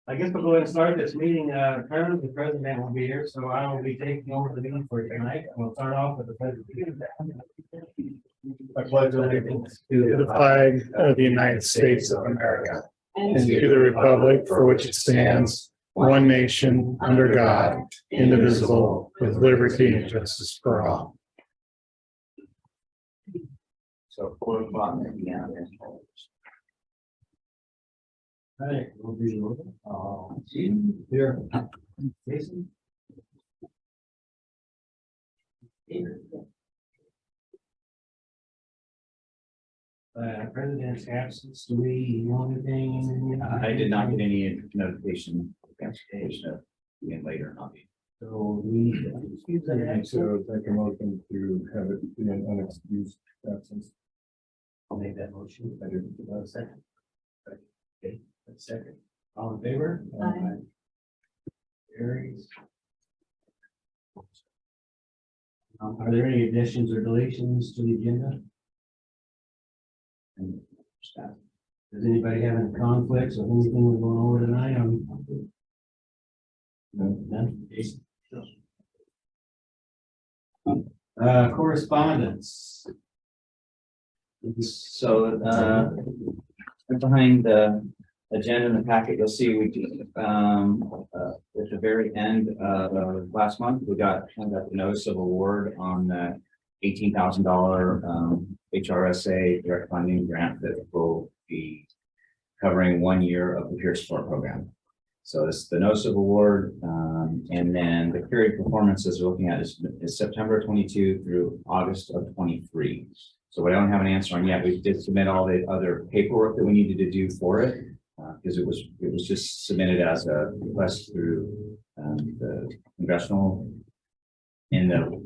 I guess we'll go ahead and start this meeting. Currently, the president will be here, so I will be taking over the meeting for tonight. We'll start off with the president. I pledge allegiance To the flag of the United States of America and to the republic for which it stands, one nation, under God, indivisible, with liberty and justice for all. So 4 o'clock, yeah. All right, we'll be here. Jason. President's absence, do we know anything? I did not get any notification of being later on. So we. So take a motion to have it be an unexcused absence. I'll make that motion. I do. A second. Okay, a second. All in favor? Aye. Carries. Are there any additions or deletions to the agenda? And staff. Does anybody have any conflicts or anything we're going over tonight? None? Jason? Correspondence. So behind the agenda in the packet, you'll see we at the very end of last month, we got the notice of award on the $18,000 HRSA direct funding grant that will be covering 1 year of the peer support program. So it's the notice of award, and then the period performances we're looking at is September 22 through August of 23. So we don't have an answer on yet. We did submit all the other paperwork that we needed to do for it, because it was just submitted as a request through the congressional, and the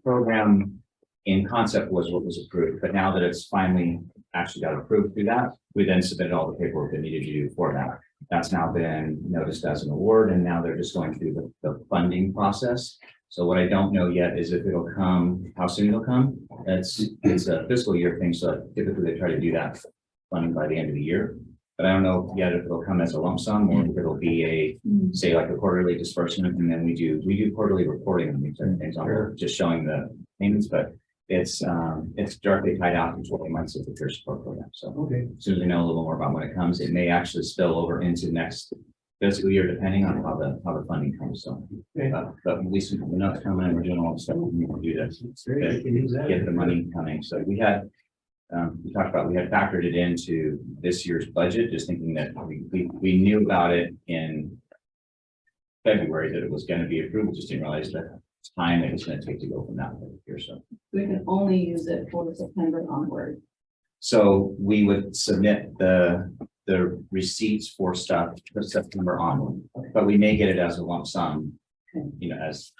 program in concept was what was approved. But now that it's finally actually got approved through that, we then submitted all the paperwork that needed to do for that. That's now been noticed as an award, and now they're just going through the funding process. So what I don't know yet is if it'll come, how soon it'll come. It's a fiscal year thing, so typically they try to do that funding by the end of the year. But I don't know yet if it'll come as a lump sum or if it'll be a, say, like a quarterly disbursement, and then we do quarterly reporting on these type of things on just showing the payments, but it's directly tied out to 12 months of the peer support program. So Okay. as soon as we know a little more about when it comes, it may actually spill over into next fiscal year, depending on how the funding comes. So, Okay. but at least we know it's coming, and we're doing all the stuff we need to do this, That's great. We can use that. get the money coming. So we had, we talked about, we had factored it into this year's budget, just thinking that we knew about it in February that it was going to be approved, just didn't realize the time it was going to take to go from that point here. So. We can only use it for September onward. So we would submit the receipts for stuff for September on, but we may get it as a lump sum, you know, as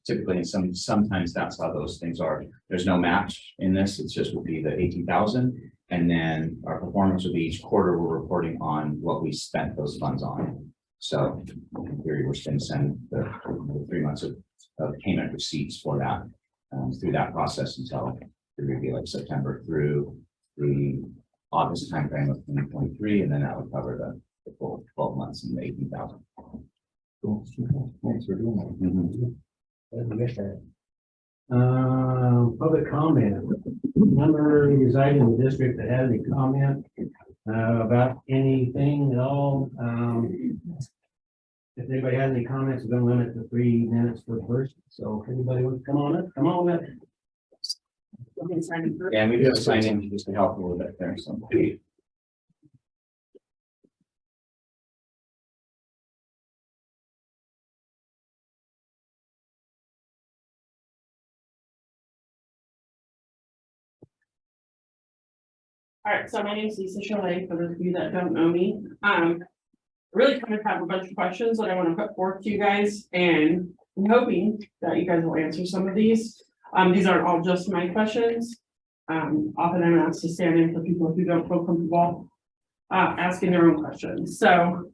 typically, and sometimes that's how those things are. There's no match in this. It's just will be the 18,000, and then our performance will be each quarter we're reporting on what we spent those funds on. So in theory, we're going to send the 3 months of payment receipts for that through that process until it would be like September through the August timeframe of 2023, and then that would cover the full 12 months and the 18,000. Cool. Thanks for doing that. Public comment. Member residing in the district that has any comment about anything at all. If anybody has any comments, we're going to limit to 3 minutes per person. So if anybody wants to come on up, come on up. And we just signed in just to help a little bit there. So. All right, so my name is Lisa Chalet, for those of you that don't know me. Really kind of have a bunch of questions that I want to put forth to you guys, and I'm hoping that you guys will answer some of these. These aren't all just my questions. Often I'm asked to stand in for people who don't feel comfortable asking their own questions. So,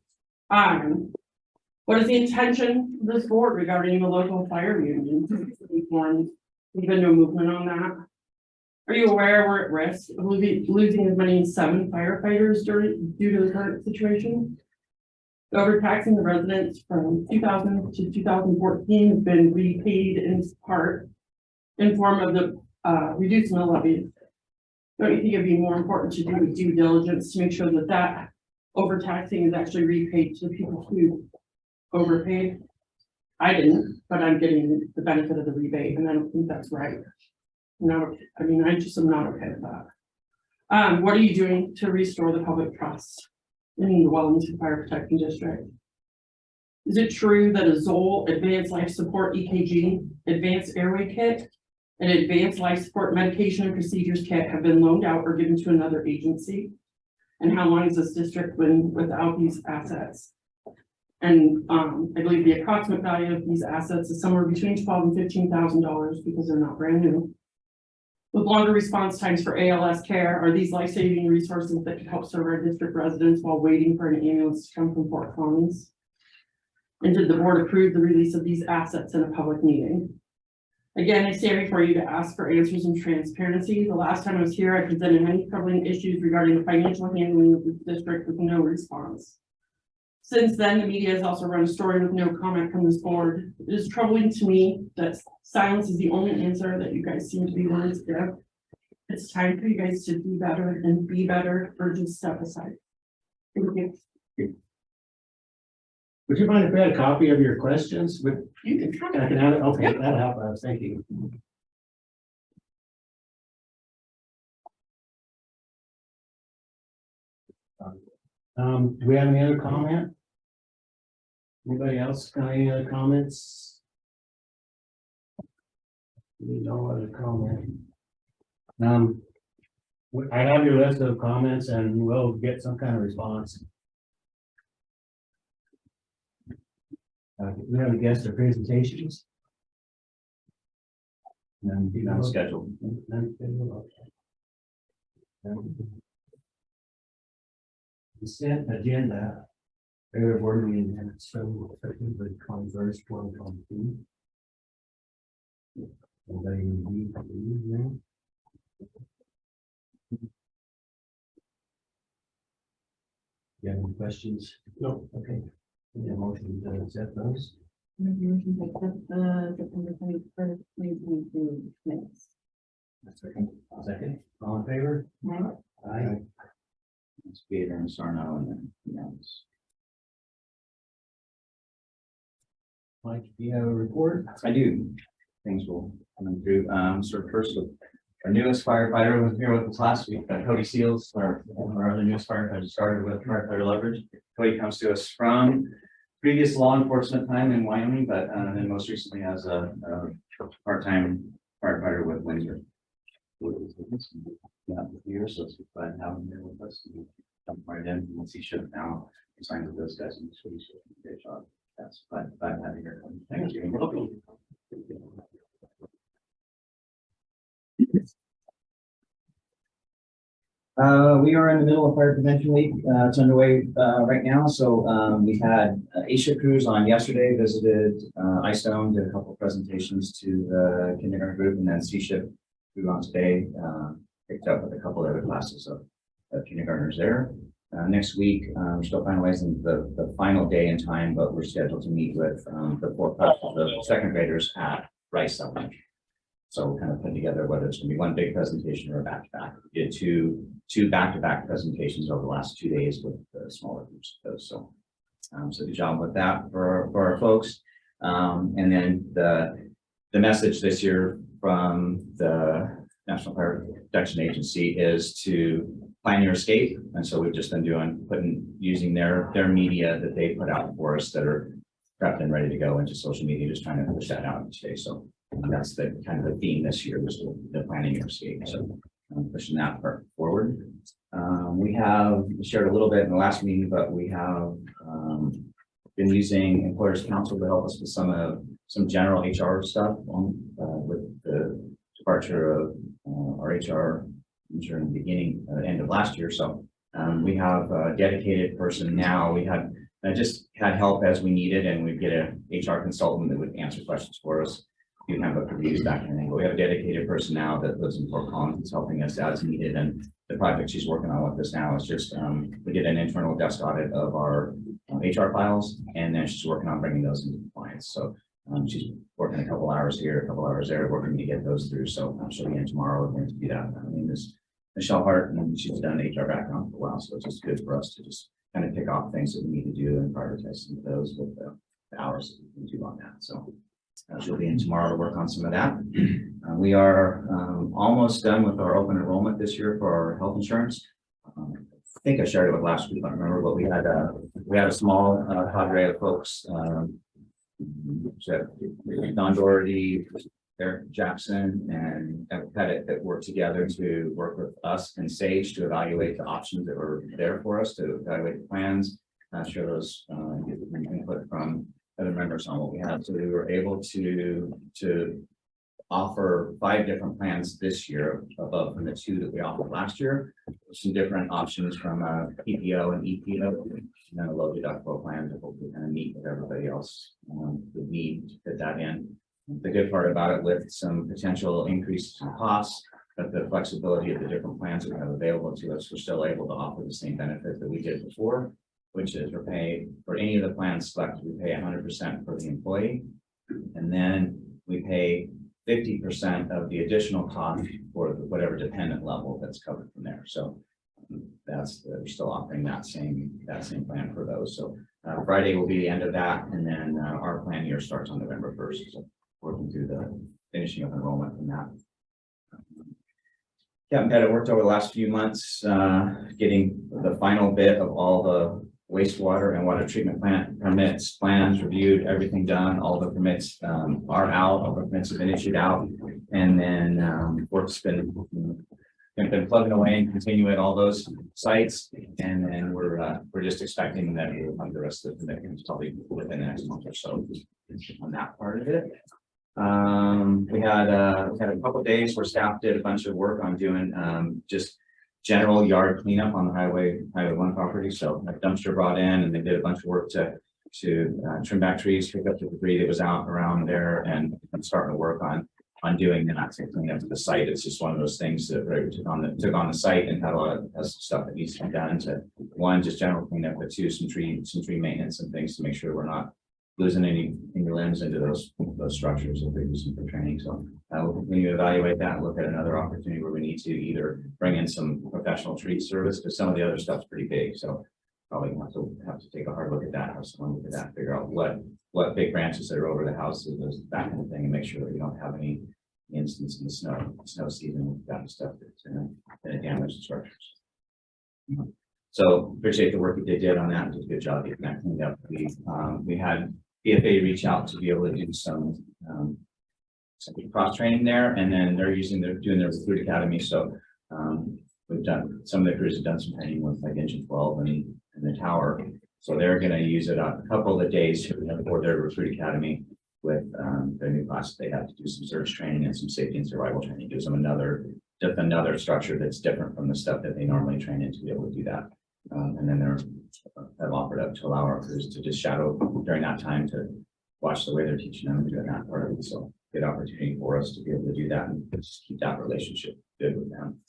what is the intention of this board regarding the local fire union? There's been no movement on that. Are you aware we're at risk of losing as many as 7 firefighters due to the current situation? Overtaxing the residents from 2000 to 2014 has been repaid in part in form of the reduced mill levy. Don't you think it'd be more important to do due diligence to make sure that that overtaxing is actually repaid to the people who overpaid? I didn't, but I'm getting the benefit of the rebate, and I don't think that's right. No, I mean, I just am not okay with that. What are you doing to restore the public trust in the Wellington Fire Protection District? Is it true that a Zoll Advanced Life Support EKG, Advanced Airway Kit, and Advanced Life Support Medication and Procedures Kit have been loaned out or given to another agency? And how long has this district been without these assets? And I believe the approximate value of these assets is somewhere between $12,000 and $15,000 because they're not brand new. With longer response times for ALS care, are these life-saving resources that could help serve our district residents while waiting for an ambulance to come from Fort Collins? And did the board approve the release of these assets in a public meeting? Again, I stand before you to ask for answers and transparency. The last time I was here, I presented many troubling issues regarding the financial handling of this district with no response. Since then, the media has also run a story with no comment from this board. It is troubling to me that silence is the only answer that you guys seem to be willing to give. It's time for you guys to do better and be better, or just step aside. Thank you. Would you mind if we had a copy of your questions? You can come. I can have it, okay, that'll help, I was thinking. Do we have any other comment? Anybody else got any other comments? No other comment. I have your list of comments and we'll get some kind of response. We have a guest or presentations? None, Not scheduled. none scheduled, okay. Consent agenda. Regular board meeting minutes from September 21st, 2022. Anybody need to read them? You have any questions? No. Okay. Need a motion to accept those? Motion to accept the September 21st, 2022 minutes. Second, all in favor? Right? Aye. It's Peter and Sarno and then, Mike, do you have a report? I do. Things will come through. So first, our newest firefighter was here with us last week. Cody Seals, our other newest firefighter, started with firefighter leverage. Cody comes to us from previous law enforcement time in Wyoming, but then most recently as a part-time firefighter with Windsor. Yeah, here, so it's glad to have him here with us. Jump right in once he should now. He signed with those guys and so he's doing a great job. That's glad to have you here. Thank you. We are in the middle of Fire Prevention Week. It's underway right now. So we had ASHA crews on yesterday, visited Istone, did a couple of presentations to the kindergarten group, and then C-Ship crew on today, picked up with a couple of other classes of kindergartners there. Next week, we're still finalizing the final day and time, but we're scheduled to meet with the 4 classes of second graders at Rice Elementary. So we'll kind of put together whether it's going to be one big presentation or a back-to-back. We did two back-to-back presentations over the last 2 days with the smaller groups of those. So, so good job with that for our folks. And then the message this year from the National Fire Protection Agency is to plan your escape. And so we've just been using their media that they put out for us that are prepped and ready to go into social media, just trying to push that out today. So that's the kind of the theme this year was the planning your escape. So I'm pushing that part forward. We have shared a little bit in the last meeting, but we have been using Employers Council to help us with some general HR stuff with the departure of our HR during the beginning, end of last year. So we have a dedicated person now. We had just had help as we needed, and we'd get a HR consultant that would answer questions for us. You have a reviews back in thing, but we have a dedicated person now that lives in Fort Collins who's helping us as needed. And the project she's working on with us now is just we did an internal desk audit of our HR files, and then she's working on bringing those into compliance. So she's working a couple hours here, a couple hours there, working to get those through. So she'll be in tomorrow. We're going to do that. Her name is Michelle Hart, and she's done HR background for a while. So it's just good for us to just kind of pick off things that we need to do and prioritize some of those with the hours that we can do on that. So she'll be in tomorrow to work on some of that. We are almost done with our open enrollment this year for our health insurance. I think I shared it with last week, I don't remember, but we had a small cadre of folks. Don Doherty, Eric Jackson, and Evan Pettit that worked together to work with us and Sage to evaluate the options that were there for us, to evaluate the plans, share those input from other members on what we had. So we were able to offer 5 different plans this year above from the 2 that we offered last year. Some different options from PPO and EPO, and then a low deductible plan to hopefully kind of meet what everybody else would need to fit that in. The good part about it, with some potential increases in costs, but the flexibility of the different plans that we have available to us, we're still able to offer the same benefit that we did before, which is we're paying for any of the plans selected, we pay 100% for the employee, and then we pay 50% of the additional cost for whatever dependent level that's covered from there. So we're still offering that same plan for those. So Friday will be the end of that, and then our plan year starts on November 1st. So working through the finishing up enrollment from that. Kevin Pettit worked over the last few months getting the final bit of all the wastewater and water treatment plant permits, plans reviewed, everything done. All the permits are out, all the permits have been issued out, and then work's been plugging away and continue at all those sites. And then we're just expecting that we'll have the rest of the commitments probably within the next month or so on that part of it. We had a couple of days where staff did a bunch of work on doing just general yard cleanup on the highway 1 property. So a dumpster brought in, and they did a bunch of work to trim back trees, pick up the debris that was out around there, and starting to work on doing that to clean up the site. It's just one of those things that Ray took on the site and had a lot of stuff that needs to be done to, 1, just general cleanup, but 2, some tree maintenance and things to make sure we're not losing any limbs into those structures that they're using for training. So we'll continue to evaluate that and look at another opportunity where we need to either bring in some professional tree service, because some of the other stuff's pretty big. So probably have to take a hard look at that, have someone look at that, figure out what big branches that are over the houses, that kind of thing, and make sure that we don't have any instance in the snow season with that stuff that's gonna damage the structures. So appreciate the work that they did on that. Did a good job getting that cleaned up. We had BFA reach out to be able to do some cross training there, and then they're doing their recruit academy. So we've done, some of the crews have done some training with like Engine 12 and the tower. So they're going to use it on a couple of days for their recruit academy with their new class. They have to do some search training and some safety and survival training. Gives them another structure that's different from the stuff that they normally train in to be able to do that. And then have offered up to allow our crews to just shadow during that time to watch the way they're teaching them and doing that part of it. So good opportunity for us to be able to do that and just keep that relationship good with them.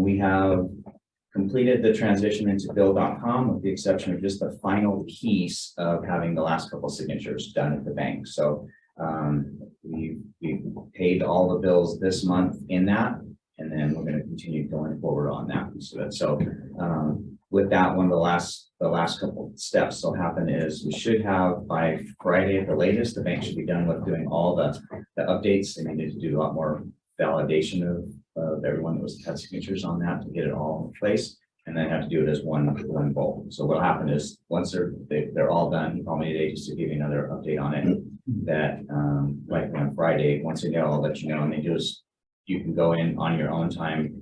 We have completed the transition into bill.com with the exception of just the final piece of having the last couple signatures done at the bank. So we paid all the bills this month in that, and then we're going to continue going forward on that. So with that one, the last couple steps that'll happen is we should have by Friday at the latest, the bank should be done with doing all the updates. They needed to do a lot more validation of everyone that had signatures on that to get it all in place, and then have to do it as one bulk. So what'll happen is once they're all done, you call me today just to give you another update on it. That like on Friday, once they get all, I'll let you know, and they do is you can go in on your own time,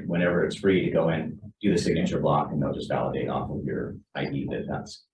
whenever it's free to go in, do the signature block, and they'll just validate off of your ID that that's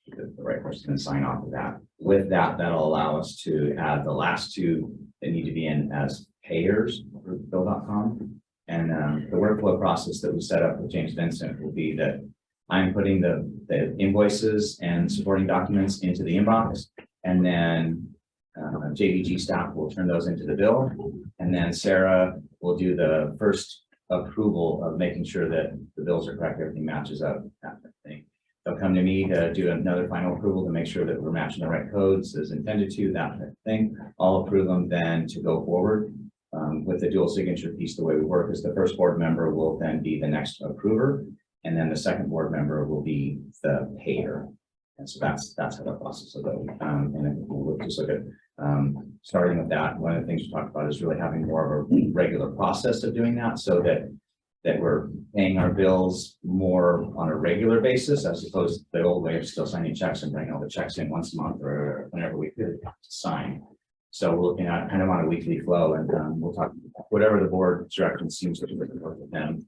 the right person and sign off of that. With that, that'll allow us to add the last 2 that need to be in as payers for bill.com. And the workflow process that we set up with James Vincent will be that I'm putting the invoices and supporting documents into the inbox, and then JVG staff will turn those into the bill, and then Sarah will do the first approval of making sure that the bills are correct, everything matches up, that kind of thing. They'll They'll come to me to do another final approval to make sure that we're matching the right codes as intended to, that type of thing. I'll approve them then to go forward. With the dual signature piece, the way we work is the first board member will then be the next approver, and then the second board member will be the payer. And so that's how the process will go. And then we'll just look at starting with that. One of the things we talked about is really having more of a regular process of doing that, so that we're paying our bills more on a regular basis, as opposed to the old way of still signing checks and bringing all the checks in once a month or whenever we could sign. So we're looking at kind of on a weekly flow, and we'll talk whatever the board direction seems to work with them.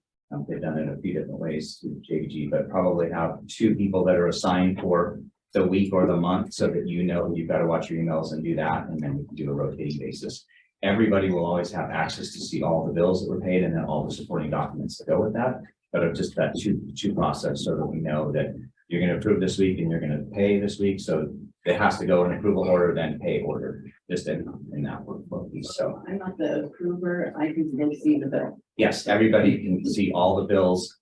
They've done it in a few different ways through JVG, but probably have 2 people that are assigned for the week or the month, so that you know you've got to watch your emails and do that, and then we can do a rotating basis. Everybody will always have access to see all the bills that were paid and then all the supporting documents that go with that. But just that two process, so that we know that you're going to approve this week and you're going to pay this week. So it has to go in approval order, then pay order, just in that workflow piece. So I'm not the approver, I can still see the bill. yes, everybody can see all the bills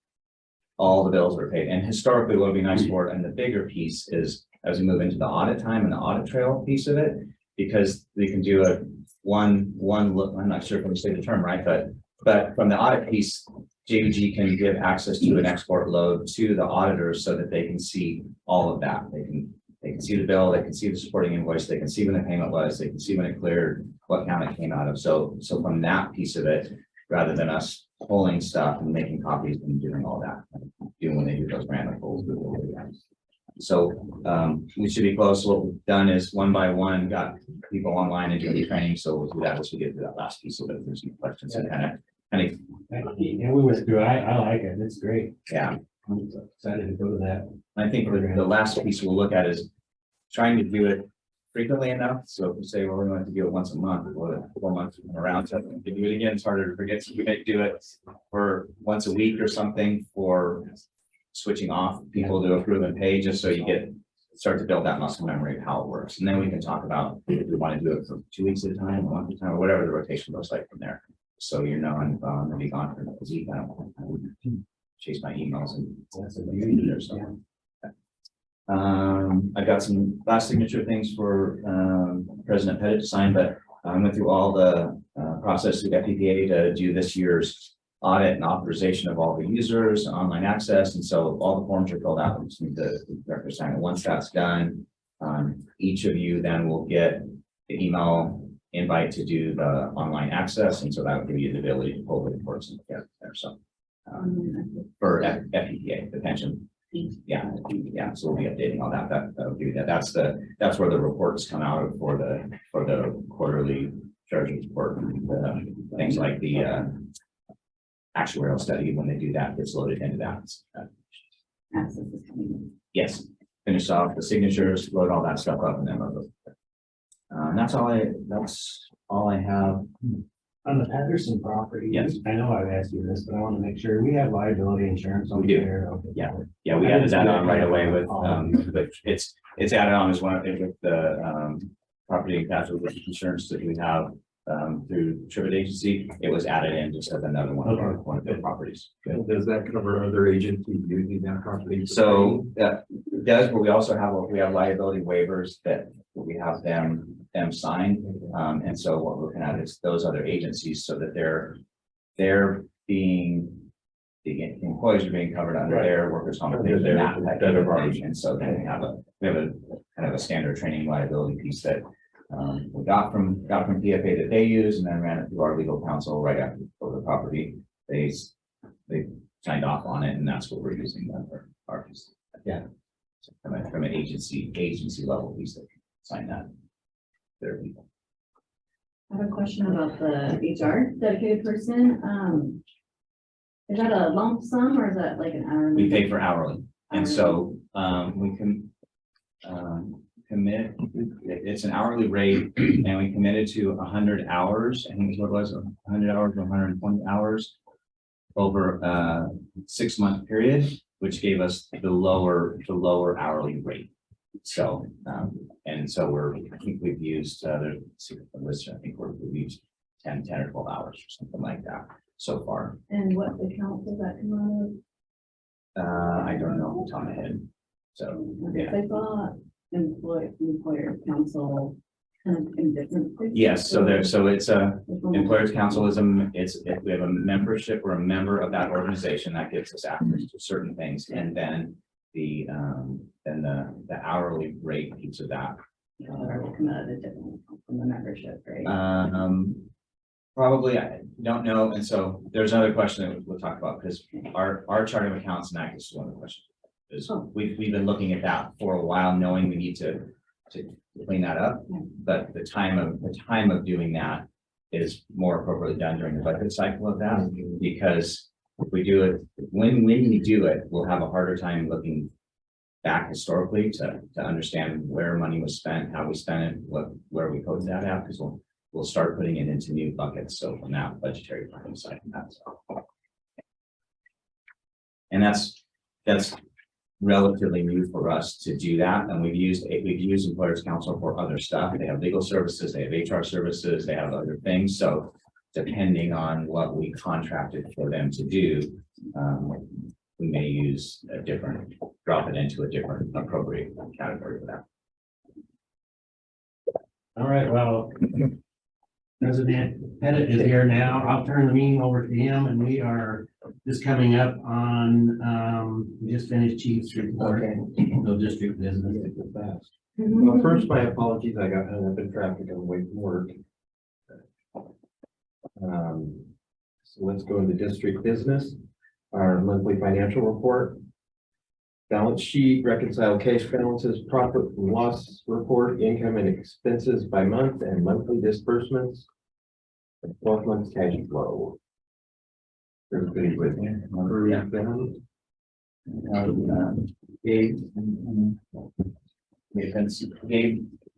were paid. And historically, what would be nice for it, and the bigger piece is as we move into the audit time and the audit trail piece of it, because we can do a one look. I'm not sure if I'm saying the term right, but from the audit piece, JVG can give access to an export load to the auditors so that they can see all of that. They can see the bill, they can see the supporting invoice, they can see when the payment was, they can see when it cleared, what account it came out of. So from that piece of it, rather than us pulling stuff and making copies and doing all that, doing when they do those random pulls. So we should be close. What we've done is one by one got people online and doing training. So we'll do that as we get to that last piece of it. If there's any questions, and kind of, And we went through, I like it, it's great. yeah. I'm excited to go to that. I think the last piece we'll look at is trying to do it frequently enough. So if we say, well, we want to do it once a month, or 4 months around, so if we do it again, it's harder to forget. So we may do it for once a week or something for switching off people to approve and pay, just so you start to build that muscle memory of how it works. And then we can talk about if we want to do it for 2 weeks at a time, a month at a time, or whatever the rotation looks like from there. So you're knowing I'm gonna be gone for a week. I don't chase my emails and or something. I've got some last signature things for President Pettit to sign, but I went through all the process through FPPA to do this year's audit and authorization of all the users, online access, and so all the forms are filled out. We just need the director sign it. Once that's done, each of you then will get the email invite to do the online access, and so that will give you the ability to pull the reports and get there. So for FPPA, the pension. Yeah, so we'll be updating all that. That'll do that. That's where the reports come out of for the quarterly treasury report, things like the actuarial study. When they do that, gets loaded into that. Access is coming in. Yes, finish off the signatures, load all that stuff up, and then load. That's all I have. On the Patterson property. Yes. I know I've asked you this, but I want to make sure we have liability insurance on We do. there. Okay. Yeah, we added that on right away with, but it's added on as one with the property and casualty insurance that we have through Tribute Agency. It was added in just as another one of the properties. Does that cover other agencies using that property? So that does, but we also have liability waivers that we have them sign. And so what we're looking at is those other agencies, so that they're being, the employees are being covered under their workers' compensation. And so then we have a kind of a standard training liability piece that we got from PFA that they use, and then ran it through our legal counsel right after the property. They signed off on it, and that's what we're using for our piece. Yeah. So from an agency level piece that sign that. There people. I have a question about the HR dedicated person. Is that a lump sum or is that like an hourly? We pay for hourly, and so we can commit. It's an hourly rate, and we committed to 100 hours. I think it's what it was, 100 hours or 120 hours over a 6-month period, which gave us the lower hourly rate. So and so I think we've used there's a list. I think we've used 10 or 12 hours or something like that so far. And what account does that come out of? I don't know off the top of my head. So, Okay, yeah. so I saw employer council kind of in different places. Yes, so it's Employers Council is we have a membership, we're a member of that organization that gives us access to certain things, and then the hourly rate piece of that. Come out of the different from the membership, right? Probably, I don't know, and so there's another question that we'll talk about, because our chart of accounts and act is one of the questions. Is we've been looking at that for a while, knowing we need to clean that up, but the time of doing that is more appropriately done during the budget cycle of that, because if we do it, when we do it, we'll have a harder time looking back historically to understand where money was spent, how we spent it, where we coded that out, because we'll start putting it into new buckets. So from that budgetary planning side, and that's relatively new for us to do that. And we've used Employers Council for other stuff. They have legal services, they have HR services, they have other things. So depending on what we contracted for them to do, we may use drop it into a different appropriate category for that. All right, well, President Pettit is here now. I'll turn the meeting over to him, and we are just coming up on, we just finished Chief's report. No district business. Well, first, my apologies, I got hung up in traffic on the way from work. So let's go into district business, our monthly financial report. Balance sheet, reconcile cash balances, profit and loss report, income and expenses by month, and monthly disbursements. 12 months cash flow. Everybody with me? Yeah.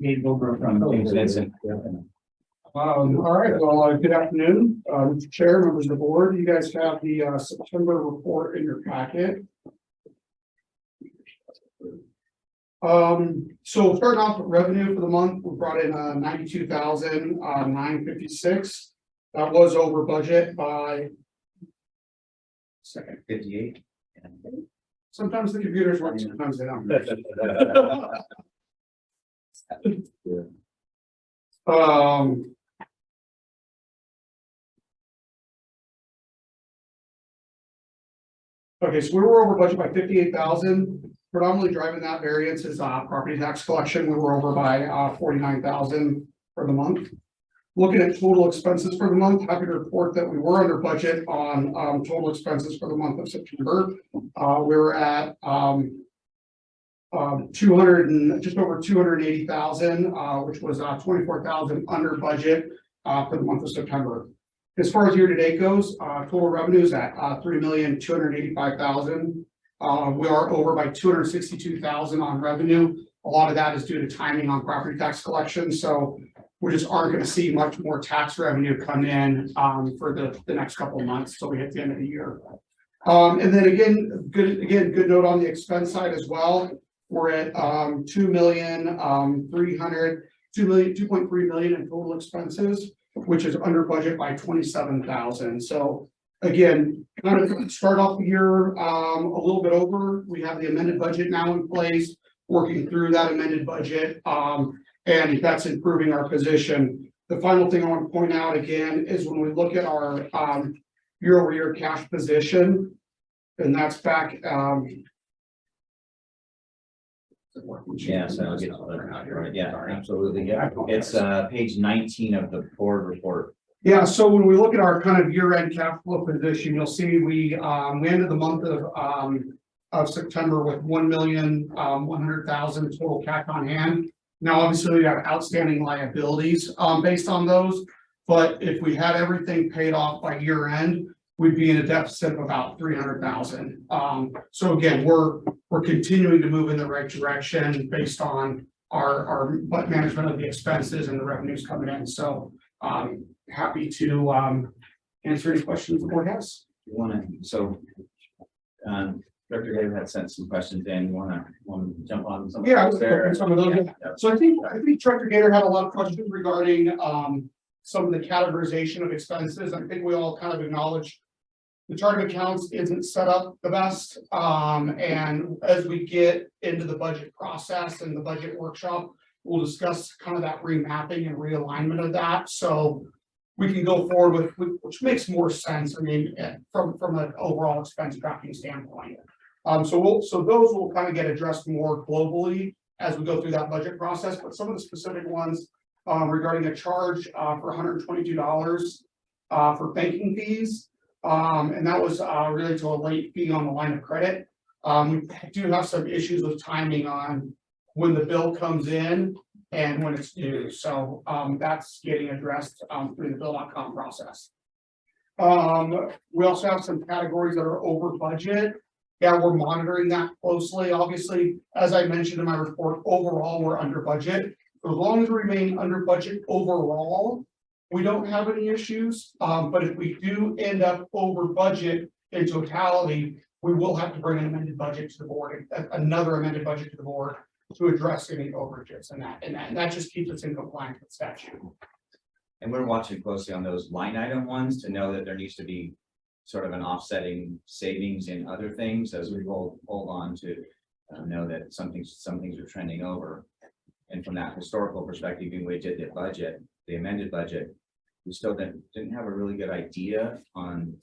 Gabe over from James Vincent. All right, well, good afternoon, Mr. Chair, members of the board. You guys have the September report in your packet. So starting off with revenue for the month, we brought in 92,956. That was over budget by second. 58. Sometimes the computers work, sometimes they don't. Okay, so we were over budget by 58,000. Predominantly driving that variance is property tax collection. We were over by 49,000 for the month. Looking at total expenses for the month, happy to report that we were under budget on total expenses for the month of September. We were at 200 just over 280,000, which was 24,000 under budget for the month of September. As far as year to date goes, total revenues at 3,285,000. We are over by 262,000 on revenue. A lot of that is due to timing on property tax collection. So we just aren't going to see much more tax revenue come in for the next couple of months till we hit the end of the year. And then again, good note on the expense side as well. We're at 2.3 million in total expenses, which is under budget by 27,000. So again, kind of start off the year a little bit over. We have the amended budget now in place, working through that amended budget, and that's improving our position. The final thing I want to point out again is when we look at our year-over-year cash position, and that's back. Yeah, so I'll get to that, right? Yeah, absolutely. Yeah, it's page 19 of the board report. Yeah, so when we look at our kind of year-end cash flow position, you'll see we ended the month of September with 1,100,000 total cash on hand. Now, obviously, we have outstanding liabilities based on those, but if we had everything paid off by year end, we'd be in a deficit of about 300,000. So again, we're continuing to move in the right direction based on our management of the expenses and the revenues coming in. So happy to answer any questions the board has. You want to, so Director David had sent some questions in. You want to jump on some? Yeah, there? some of those. Yeah. So I think Director Gator had a lot of questions regarding some of the categorization of expenses. I think we all kind of acknowledge the chart of accounts isn't set up the best. And as we get into the budget process and the budget workshop, we'll discuss kind of that remapping and realignment of that. So we can go forward with, which makes more sense. I mean, from an overall expense tracking standpoint. So those will kind of get addressed more globally as we go through that budget process, but some of the specific ones regarding a charge for $122 for banking fees. And that was related to a late fee on the line of credit. We do have some issues with timing on when the bill comes in and when it's due. So that's getting addressed through the bill.com process. We also have some categories that are over budget. Yeah, we're monitoring that closely. Obviously, as I mentioned in my report, overall, we're under budget. As long as we remain under budget overall, we don't have any issues. But if we do end up over budget in totality, we will have to bring an amended budget to the board, another amended budget to the board to address any overages and that just keeps us in compliance with statute. And we're watching closely on those line item ones to know that there needs to be sort of an offsetting savings in other things as we hold on to know that some things are trending over. And from that historical perspective, even we did the amended budget, we still didn't have a really good idea on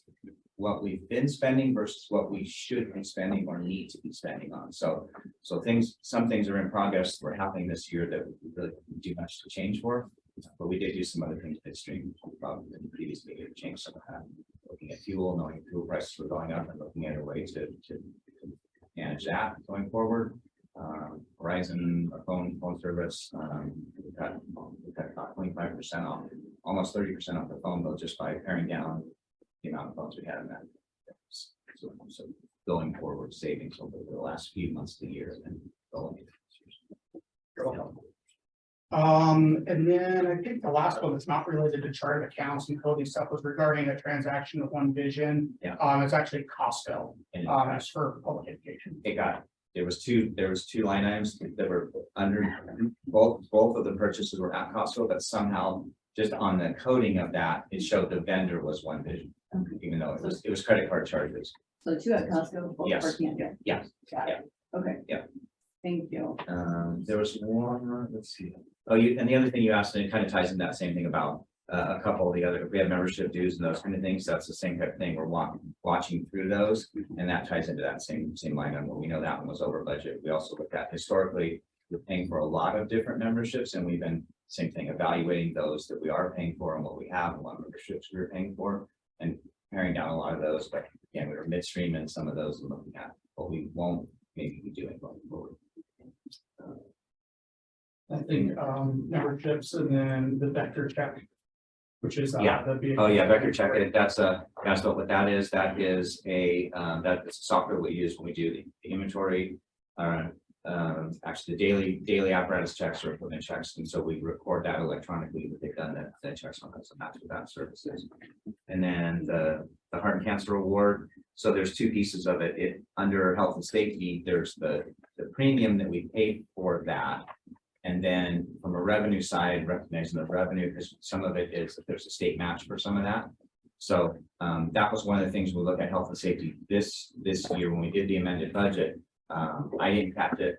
what we've been spending versus what we should be spending or need to be spending on. So some things are in progress were happening this year that we really didn't do much to change for, but we did do some other things midstream, probably in the previous meeting to change some of that. Looking at fuel, knowing fuel prices were going up and looking at a way to manage that going forward. Verizon phone service, we've got about 25% off, almost 30% off the phone bill just by paring down the amount of phones we had in that. So going forward, savings over the last few months of the year and going. And then I think the last one that's not related to chart of accounts and coding stuff was regarding a transaction with One Vision. Yeah. It's actually Costco. And It's for public education. there was two line items that were under both of the purchases were at Costco, but somehow just on the coding of that, it showed the vendor was One Vision, even though it was credit card charges. So two at Costco, both Yes. for Canada. Yeah. Got it. Okay. Yeah. Thank you. There was one, let's see. Oh, and the other thing you asked, and it kind of ties in that same thing about a couple of the other, we have membership dues and those kind of things. That's the same type of thing. We're watching through those, and that ties into that same line item where we know that one was over budget. We also looked at historically, we're paying for a lot of different memberships, and we've been same thing, evaluating those that we are paying for and what we have and what memberships we're paying for, and paring down a lot of those. But again, we were midstream in some of those and looking at what we won't maybe be doing going forward. I think memberships and then the vector check, which is Yeah. the Oh yeah, vector check it. That's what that is. That is that's a software we use when we do the inventory. Actually the daily apparatus checks or equipment checks, and so we record that electronically. They've done the checks on us, and that's what that service is. And then the heart and cancer award. So there's two pieces of it. It under health and safety, there's the premium that we pay for that. And then from a revenue side, recognizing the revenue, because some of it is that there's a state match for some of that. So that was one of the things we look at health and safety this year when we did the amended budget. I didn't have to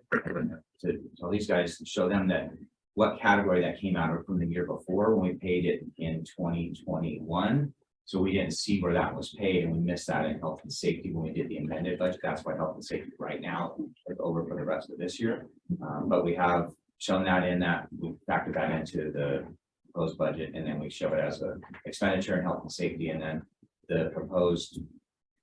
tell these guys to show them that what category that came out of from the year before when we paid it in 2021. So we didn't see where that was paid, and we missed that in health and safety when we did the amended budget. That's why health and safety right now is over for the rest of this year. But we have shown that we factored that into the proposed budget, and then we show it as a expenditure in health and safety, and then the proposed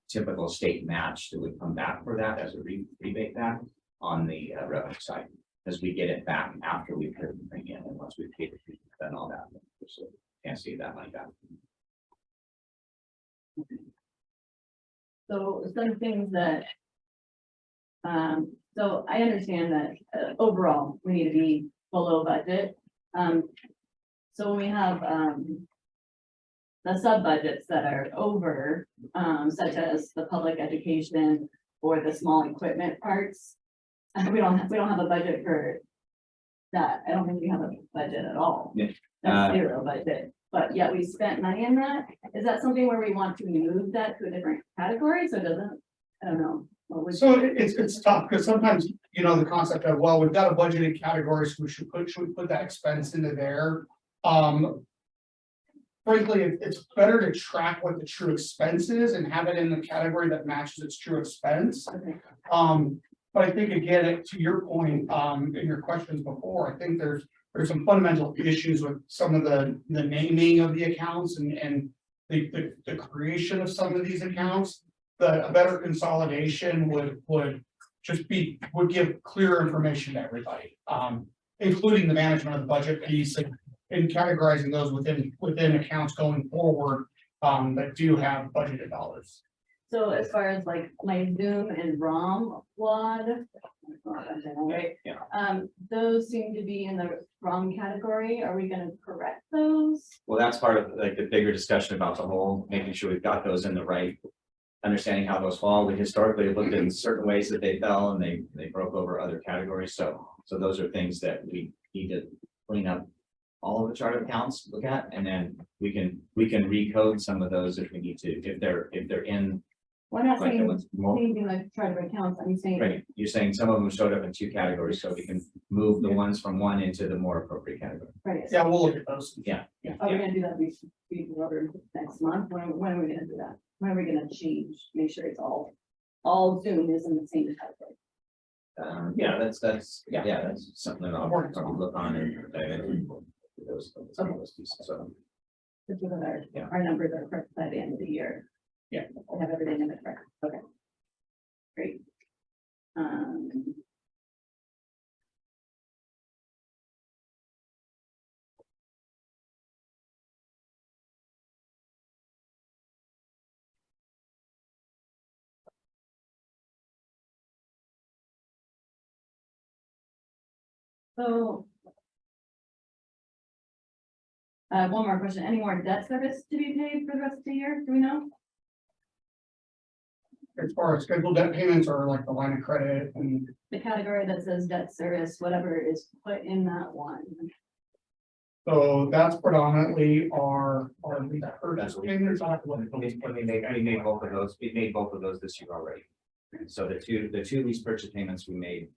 typical state match that would come back for that as a rebate back on the revenue side, because we get it back after we've paid the thing in, and once we've paid it and all that, so can't see that money back. So some things that, so I understand that overall, we need to be below budget. So when we have, the sub budgets that are over, such as the public education or the small equipment parts, we don't have a budget for that. I don't think we have a budget at all. Yeah. That's zero budget, but yet we spent money in that. Is that something where we want to move that to a different category? So it doesn't, I don't know. What would- So it's tough, because sometimes, you know, the concept of, well, we've got a budgeted category, so should we put that expense into there? Frankly, it's better to track what the true expense is and have it in the category that matches its true expense. Okay. But I think again, to your point, in your questions before, I think there's some fundamental issues with some of the naming of the accounts and the creation of some of these accounts. A better consolidation would give clearer information to everybody, including the management of the budget piece and categorizing those within accounts going forward, that do have budgeted dollars. So as far as like my Zoom and ROM WAD, right? Yeah. Those seem to be in the wrong category. Are we gonna correct those? Well, that's part of like the bigger discussion about the whole, making sure we've got those in the right, understanding how those fall. We historically looked in certain ways that they fell and they broke over other categories. So those are things that we need to clean up all of the chart of accounts, look at, and then we can recode some of those if we need to, if they're in. We're not like the saying ones more, anything like chart of accounts. I'm saying. right, you're saying some of them showed up in two categories, so we can move the ones from one into the more appropriate category. Right. Yeah, we'll look at those. Yeah. Are we gonna do that before next month? When are we gonna do that? When are we gonna change, make sure it's all Zoom is in the same category? Yeah, that's something that I'll probably look on and dive into those pieces. So Just because Yeah. our numbers are correct by the end of the year. Yeah. We have everything in the correct, okay. Great. So. One more question. Any more debt service to be paid for the rest of the year? Do we know? As far as scheduled debt payments or like the line of credit and The category that says debt service, whatever is put in that one. so that's predominantly our lease that's purchase what payments. we made both of those. We made both of those this year already. So the two lease purchase payments we made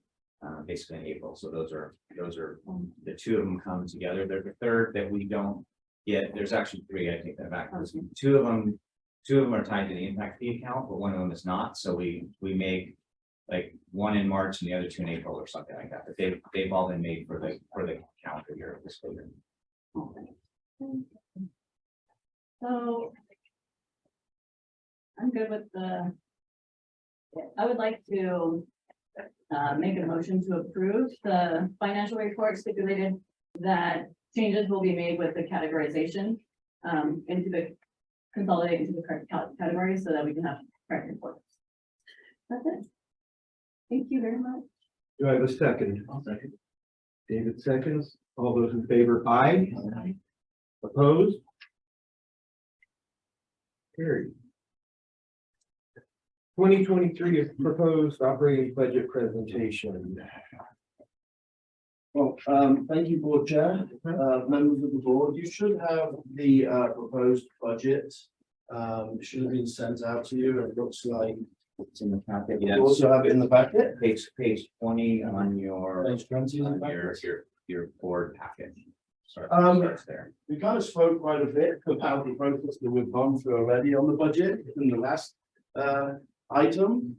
basically in April. So those are the two of them come together. They're the third that we don't get. There's actually three. I take that back. Two of them are tied to the impact fee account, but one of them is not. So we make like one in March and the other two in April or something like that. But they've all been made for the calendar year of this year. Okay. So. I'm good with I would like to make a motion to approve the financial report stipulated that changes will be made with the categorization into the consolidate into the correct categories so that we can have correct reports. That's it. Thank you very much. Do I have a second? I'll second. David seconds. All those in favor, aye. Opposed? Carried. 2023 is proposed operating budget presentation. Well, thank you, Board Chair, members of the board. You should have the proposed budget. It should have been sent out to you. It looks like It's in the packet. you Yes. also have it in the packet. Page 20 on your Page 20 in the packet. your board packet. Sorry, starts there. We kind of spoke quite a bit about the process that we've gone through already on the budget in the last item.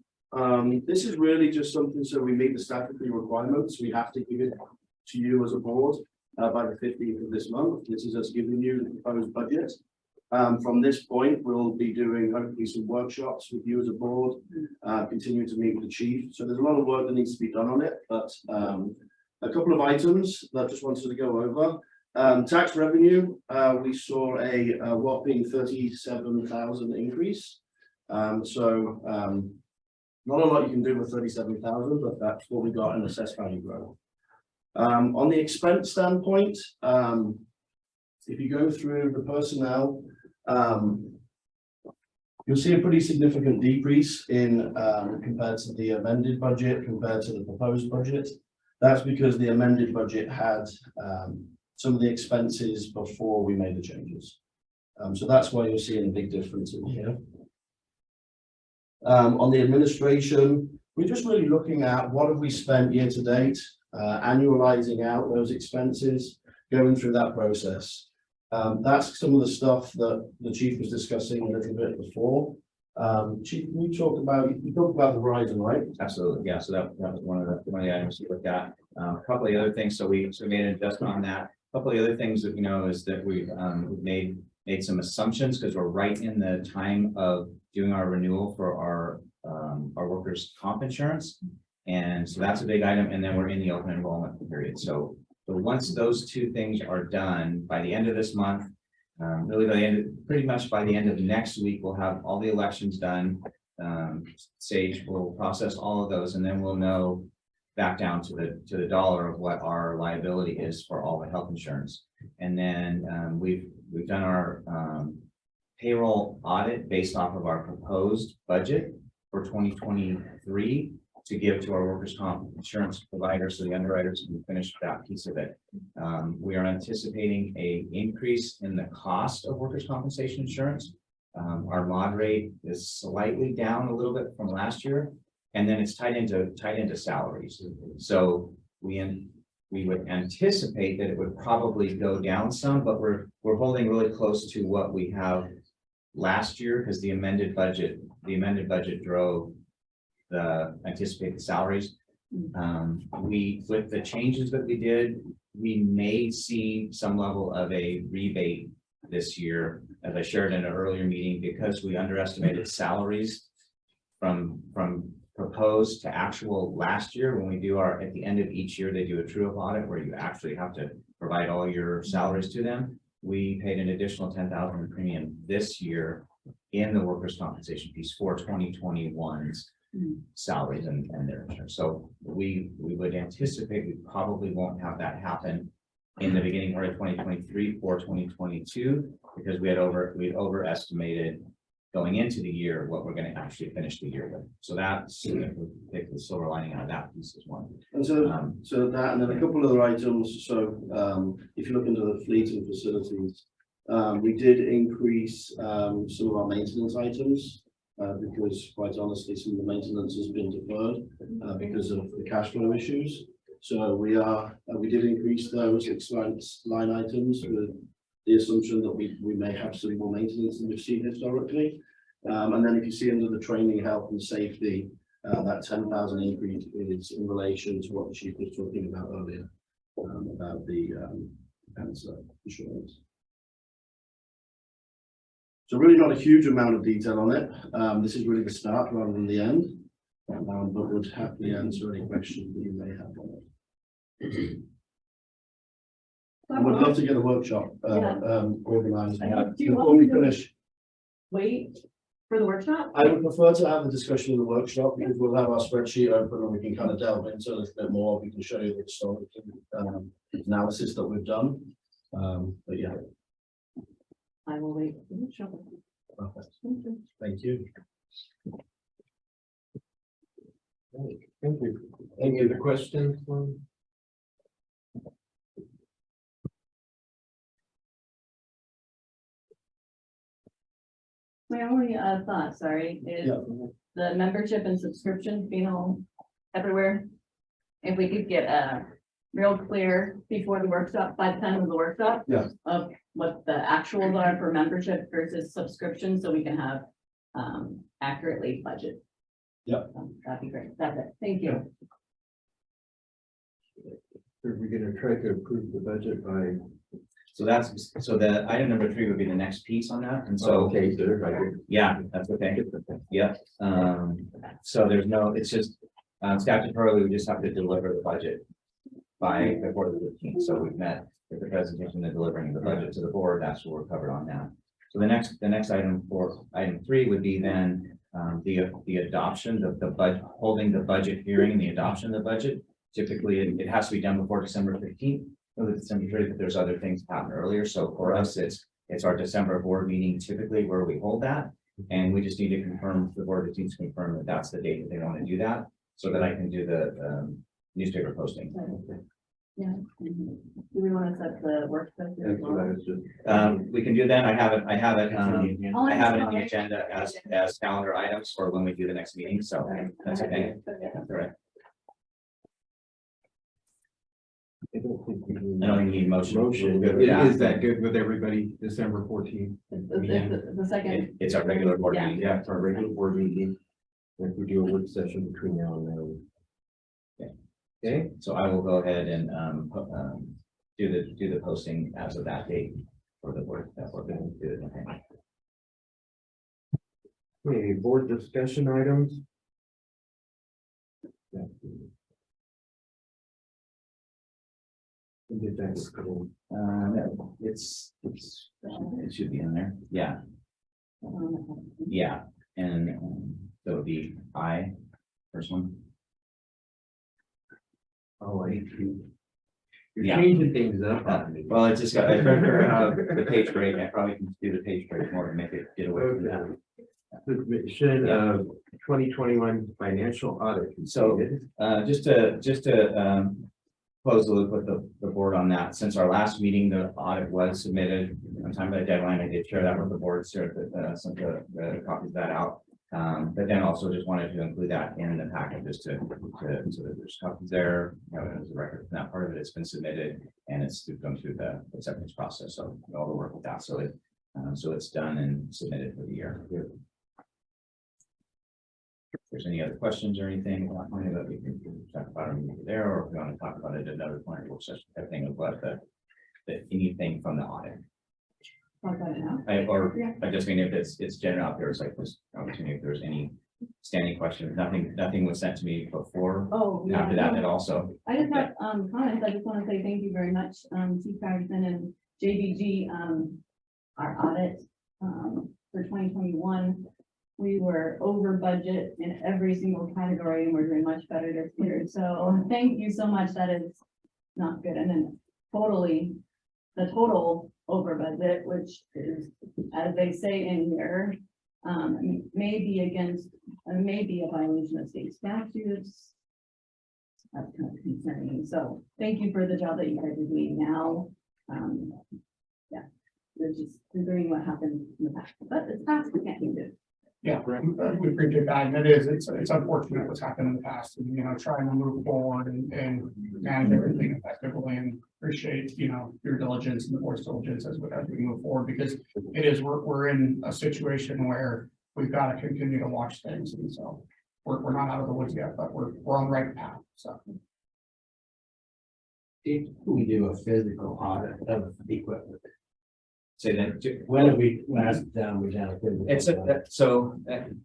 This is really just something so we meet the statutory requirements. We have to give it to you as a board by the 15th of this month. This is us giving you the proposed budget. From this point, we'll be doing hopefully some workshops with you as a board, continuing to meet with the chief. So there's a lot of work that needs to be done on it, but a couple of items that I just wanted to go over. Tax revenue, we saw a whopping 37,000 increase. So not a lot you can do with 37,000, but that's what we got in assessed value growth. On the expense standpoint, if you go through the personnel, you'll see a pretty significant decrease in compared to the amended budget compared to the proposed budget. That's because the amended budget had some of the expenses before we made the changes. So that's why you're seeing a big difference in here. On the administration, we're just really looking at what have we spent year to date, annualizing out those expenses, going through that process. That's some of the stuff that the chief was discussing a little bit before. Chief, you talked about the Verizon, right? Absolutely, yeah, so that was one of the items we looked at. A couple of other things, so we made an adjustment on that. A couple of other things that we know is that we've made some assumptions, because we're right in the time of doing our renewal for our workers' comp insurance. And so that's a big item, and then we're in the open enrollment period. So once those two things are done, by the end of this month, pretty much by the end of next week, we'll have all the elections done. Sage will process all of those, and then we'll know back down to the dollar of what our liability is for all the health insurance. And then we've done our payroll audit based off of our proposed budget for 2023 to give to our workers' comp insurance providers, so the underwriters can finish that piece of it. We are anticipating an increase in the cost of workers' compensation insurance. Our mod rate is slightly down a little bit from last year, and then it's tied into salaries. So we would anticipate that it would probably go down some, but we're holding really close to what we have last year, because the amended budget drove the anticipated salaries. With the changes that we did, we may see some level of a rebate this year, as I shared in an earlier meeting, because we underestimated salaries from proposed to actual last year. When we do at the end of each year, they do a true-up audit where you actually have to provide all your salaries to them. We paid an additional $10,000 in premium this year in the workers' compensation piece for 2021's salaries and their insurance. So we would anticipate we probably won't have that happen in the beginning part of 2023 or 2022, because we overestimated going into the year what we're going to actually finish the year with. So that's the silver lining out of that piece as well. And so that, and then a couple of other items. So if you look into the fleet and facilities, we did increase some of our maintenance items because, quite honestly, some of the maintenance has been deferred because of the cash flow issues. So we did increase those expense line items with the assumption that we may have some more maintenance than we've seen historically. And then if you see under the training, health and safety, that 10,000 increase is in relation to what the chief was talking about earlier, about the cancer insurance. So really not a huge amount of detail on it. This is really the start rather than the end, but would happily answer any questions that you may have on it. I would love to get a workshop organized before we finish. Wait for the workshop? I would prefer to have the discussion in the workshop, because we'll have our spreadsheet open and we can kind of delve into a little bit more. We can show you the historical analysis that we've done. But yeah. I will wait for the workshop. Perfect. Thank you. Thank you. Any other questions? My only thought, sorry, is the membership and subscription being all everywhere. If we could get real clear before the workshop, by the time of the workshop. Yeah. Of what the actuals are for membership versus subscription, so we can have accurately budget. Yeah. That'd be great. That's it. Thank you. Are we going to try to approve the budget by? So the item number 3 would be the next piece on that. And so, Okay, so everybody. yeah, that's okay. Yeah. So there's no, it's just statutorily, we just have to deliver the budget before the 15th. So we've met with the presentation and delivering the budget to the board. That's what we're covered on now. So the next item for item 3 would be then the adoption of the budget, holding the budget hearing and the adoption of the budget. Typically, it has to be done before December 15th. December 30th, but there's other things that happen earlier. So for us, it's our December board meeting typically where we hold that. And we just need to confirm, the board needs to confirm that that's the date that they want to do that, so that I can do the newspaper posting. Yeah. Do we want to set the work session? That's what I was just. We can do that. I have it in Oh, the I'm agenda as calendar items for when we do the next meeting, so that's okay. That's all right. I don't think we I don't think you need motion. Motion, We're good with is that good with everybody, December 14th? The second, It's our regular board Yeah. meeting. Yeah, it's our regular board meeting. If we do a work session between now and then. Okay. Okay, So I will go ahead and do the posting as of that date for the board. That we're going to do it. Okay. okay, board discussion items. Yeah. We did that. No, it should be in there. Yeah, yeah, and so it'll be first one. Oh, you're Yeah. changing things up. on me. Well, it's just got the page break. I probably can do the page break more to make it get away from that. Submission of 2021 financial audit. So, completed. just to close the loop with the board on that, since our last meeting, the audit was submitted on time by the deadline. I did share that with the board, so sent the copies of that out. But then also just wanted to include that in the package, just so that there's copies there, as a record from that part of it. It's been submitted and it's gone through the acceptance process, so all the work with that, so it's done and submitted for the year. If there's any other questions or anything that we can talk about there, or if we want to talk about it at another point, we'll just everything of what anything from the audit. talk about it now. I just mean if it's general out there, it's like this opportunity, if there's any standing questions, nothing was sent to me before. Oh, yeah. After that, and also, I just have, comments. I just want to say thank you very much, Chief Patterson and JBG, our audit, for 2021. We were over budget in every single category and we're doing much better this year. So thank you so much. That is not good. And then the total over budget, which is, as they say in here, may be a violation of state statutes. That's kind of concerning. So thank you for the job that you guys are doing now. Yeah, we're doing what happened in the past, but it's past, we can't change it. Yeah, we appreciate that, and it's unfortunate what's happened in the past, and, trying to move forward and manage everything effectively, and appreciate, your diligence and the board's diligence as we move forward, because we're in a situation where we've got to continue to watch things, and so we're not out of the woods yet, but we're on the right path, so. If we do a physical audit of the equipment, say that. when have we last done, we've done a physical?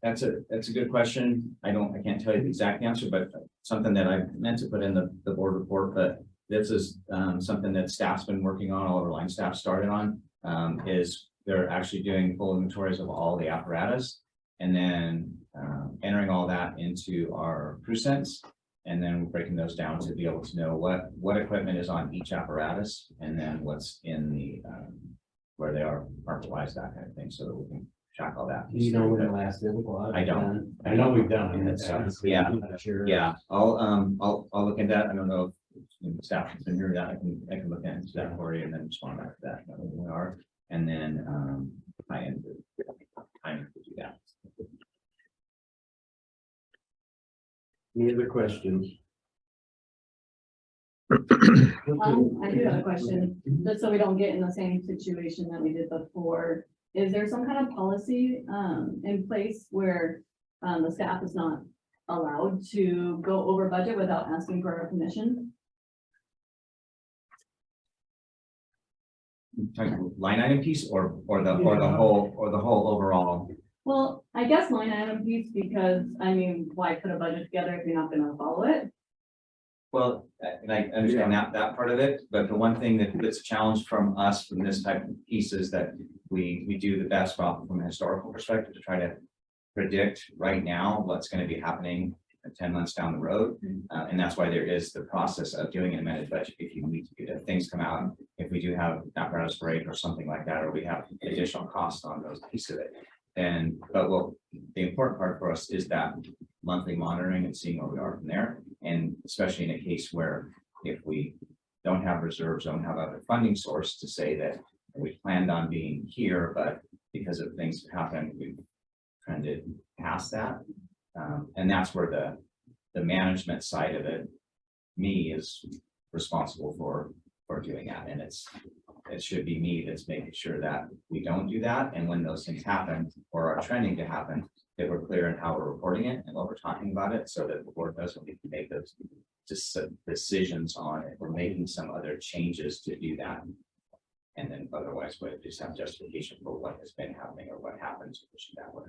That's a good question. I can't tell you the exact answer, but something that I meant to put in the board report, but this is something that staff's been working on, all of our line staff started on, is they're actually doing full inventories of all the apparatus and then entering all that into our PruSense, and then breaking those down to be able to know what equipment is on each apparatus and then what's in the where they are market-wise, that kind of thing, so that we can track all that. Do you know when the last physical audit? I don't. I know we've done it. Yeah. I'm not sure. Yeah, I'll look into that. I don't know if the staff has been here, that I can look into that for you and then respond back to that. We are, and then time to do that. Any other questions? I do have a question, just so we don't get in the same situation that we did before. Is there some kind of policy in place where the staff is not allowed to go over budget without asking for our permission? Line item piece or the whole overall. Well, I guess line item piece, because why put a budget together if you're not gonna follow it? Well, and I understand that part of it, but the one thing that's a challenge from us from this type of piece is that we do the best from a historical perspective to try to predict right now what's going to be happening 10 months down the road. And that's why there is the process of doing an amended budget. If you need to do that, things come out, if we do have apparatus break or something like that, or we have additional costs on those pieces of it. But the important part for us is that monthly monitoring and seeing where we are from there. And especially in a case where if we don't have reserves, don't have other funding source to say that we planned on being here, but because of things that happened, we've trended past that. And that's where the management side of it, me, is responsible for doing that. And it should be me that's making sure that we don't do that. And when those things happen or are trending to happen, that we're clear in how we're reporting it and what we're talking about it, so that the board doesn't need to make those decisions on it. We're making some other changes to do that. And then otherwise, we just have justification for what has been happening or what happens that way.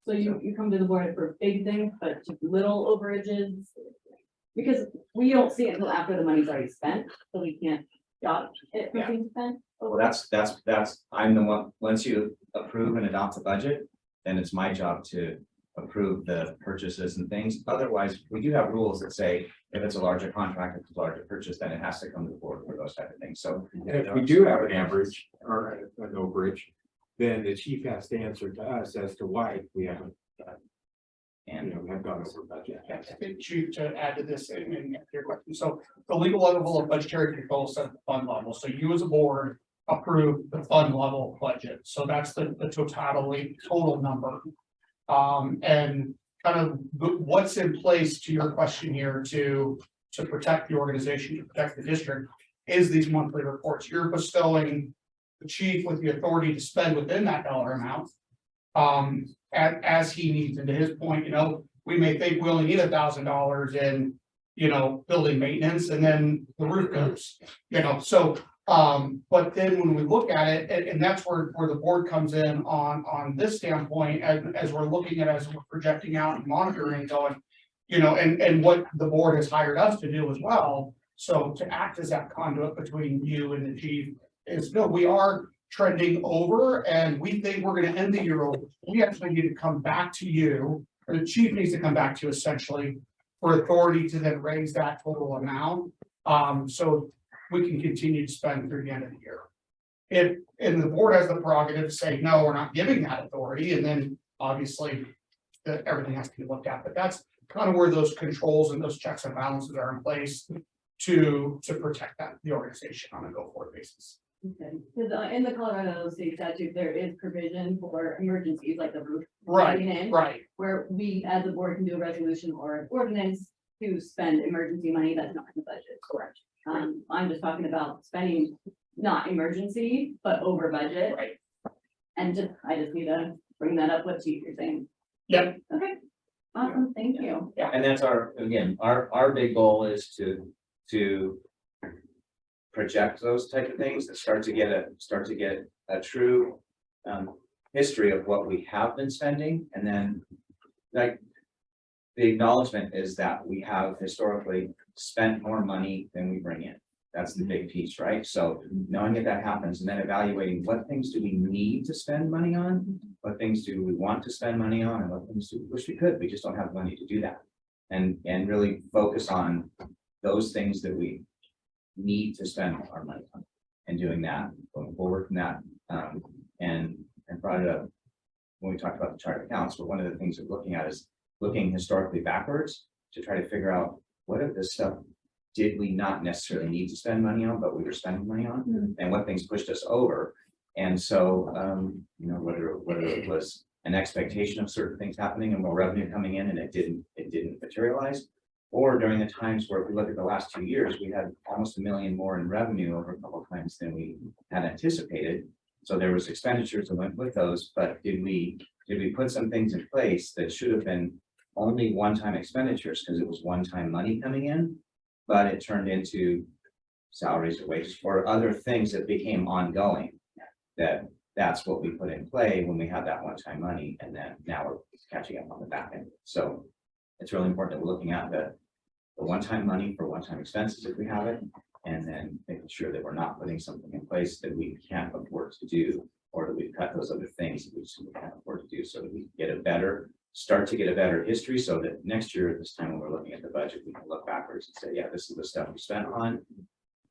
So you come to the board for big things, but just little overages? Because we don't see it until after the money's already spent, so we can't stop it from being spent. Well, that's, I'm the one, once you approve and adopt the budget, then it's my job to approve the purchases and things. Otherwise, we do have rules that say if it's a larger contract, if it's a larger purchase, then it has to come to the board for those type of things. So If we do have an average or an overage, then the chief has to answer to us as to why we haven't, and have gone over budget. Chief, to add to this and your question, so the legal level of budgetary control set the fund level, so you as a board approve the fund level budget, so that's the total number. And kind of what's in place, to your question here, to protect the organization, to protect the district, is these monthly reports. You're bestowing the chief with the authority to spend within that dollar amount. As he needs, and to his point, we may think we only need $1,000 in, building maintenance, and then the roof goes, so. But then when we look at it, and that's where the board comes in on this standpoint, as we're looking at, as we're projecting out and monitoring, going, and what the board has hired us to do as well. So to act as that conduit between you and the chief is, no, we are trending over, and we think we're going to end the year over. We actually need to come back to you, or the chief needs to come back to you essentially for authority to then raise that total amount. So we can continue to spend through the end of the year. And the board has the prerogative to say, no, we're not giving that authority, and then obviously everything has to be looked at. But that's kind of where those controls and those checks and balances are in place to protect the organization on a go-forward basis. Okay, because in the Colorado state statute, there is provision for emergencies like the roof. Right, caving in, right. Where we as a board can do a resolution or an ordinance to spend emergency money that's not in the budget. Correct. I'm just talking about spending not emergency, but over budget. Right. And I just need to bring that up with chief, you're saying. Yep. Okay, awesome, thank you. yeah, and that's our big goal is to project those type of things, that start to get a true history of what we have been spending. And then like the acknowledgement is that we have historically spent more money than we bring in. That's the big piece, right? So knowing that happens, and then evaluating what things do we need to spend money on, what things do we want to spend money on, and what things do we wish we could, we just don't have money to do that. And really focus on those things that we need to spend our money on, and doing that, going forward from that. And brought it up when we talked about the chart of accounts, but one of the things we're looking at is looking historically backwards to try to figure out what of this stuff did we not necessarily need to spend money on, but we were spending money on, and what things pushed us over. And so, whether it was an expectation of certain things happening and more revenue coming in, and it didn't materialize, or during the times where, if we look at the last 2 years, we had almost $1 million more in revenue over a couple of times than we had anticipated. So there was expenditures that went with those, but did we put some things in place that should have been only one-time expenditures because it was one-time money coming in, but it turned into salaries or wages or other things that became ongoing. That's what we put in play when we had that one-time money, and then now we're catching up on the back end. So it's really important that we're looking at the one-time money for one-time expenses if we have it, and then making sure that we're not putting something in place that we can't afford to do, or that we've cut those other things that we just can't afford to do, so that we start to get a better history, so that next year at this time when we're looking at the budget, we can look backwards and say, yeah, this is the stuff we spent on.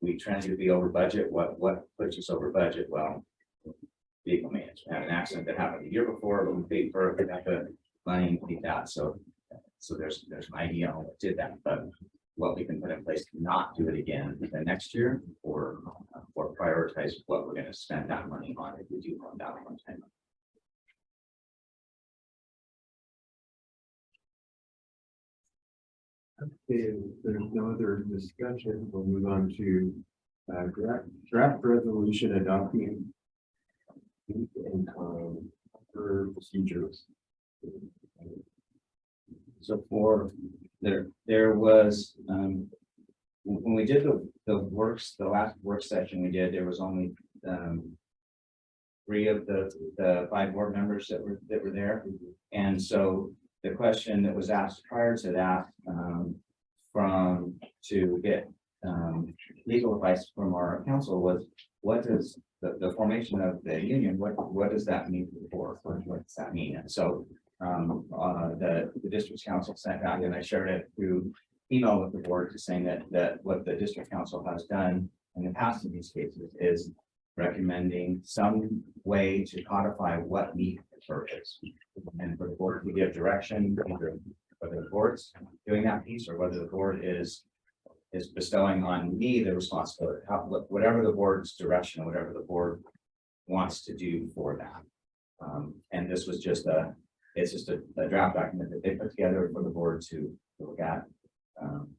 We trended to be over budget. What puts us over budget? Well, vehicle maintenance. We had an accident that happened the year before, but we paid for it. We got the money and paid that. So there's an idea on what did that, but what we can put in place to not do it again the next year, or prioritize what we're gonna spend that money on if we do run that one time. Okay, if there's no other discussion, we'll move on to draft resolution adopting income for procedures. So there was, when we did the last work session we did, there was only, 3 of the 5 board members that were there. And so the question that was asked prior to that, to get, legal advice from our council was, what does the formation of the union, what does that mean for the board? What does that mean? And so the district council sent out, and I shared it through email with the board, to saying that what the district council has done in the past in these cases is recommending some way to codify what meet the purpose, and for the board to give direction, either whether the board's doing that piece or whether the board is bestowing on me the responsibility, whatever the board's direction, whatever the board wants to do for that. And this was just it's just a draft document that they put together for the board to look at,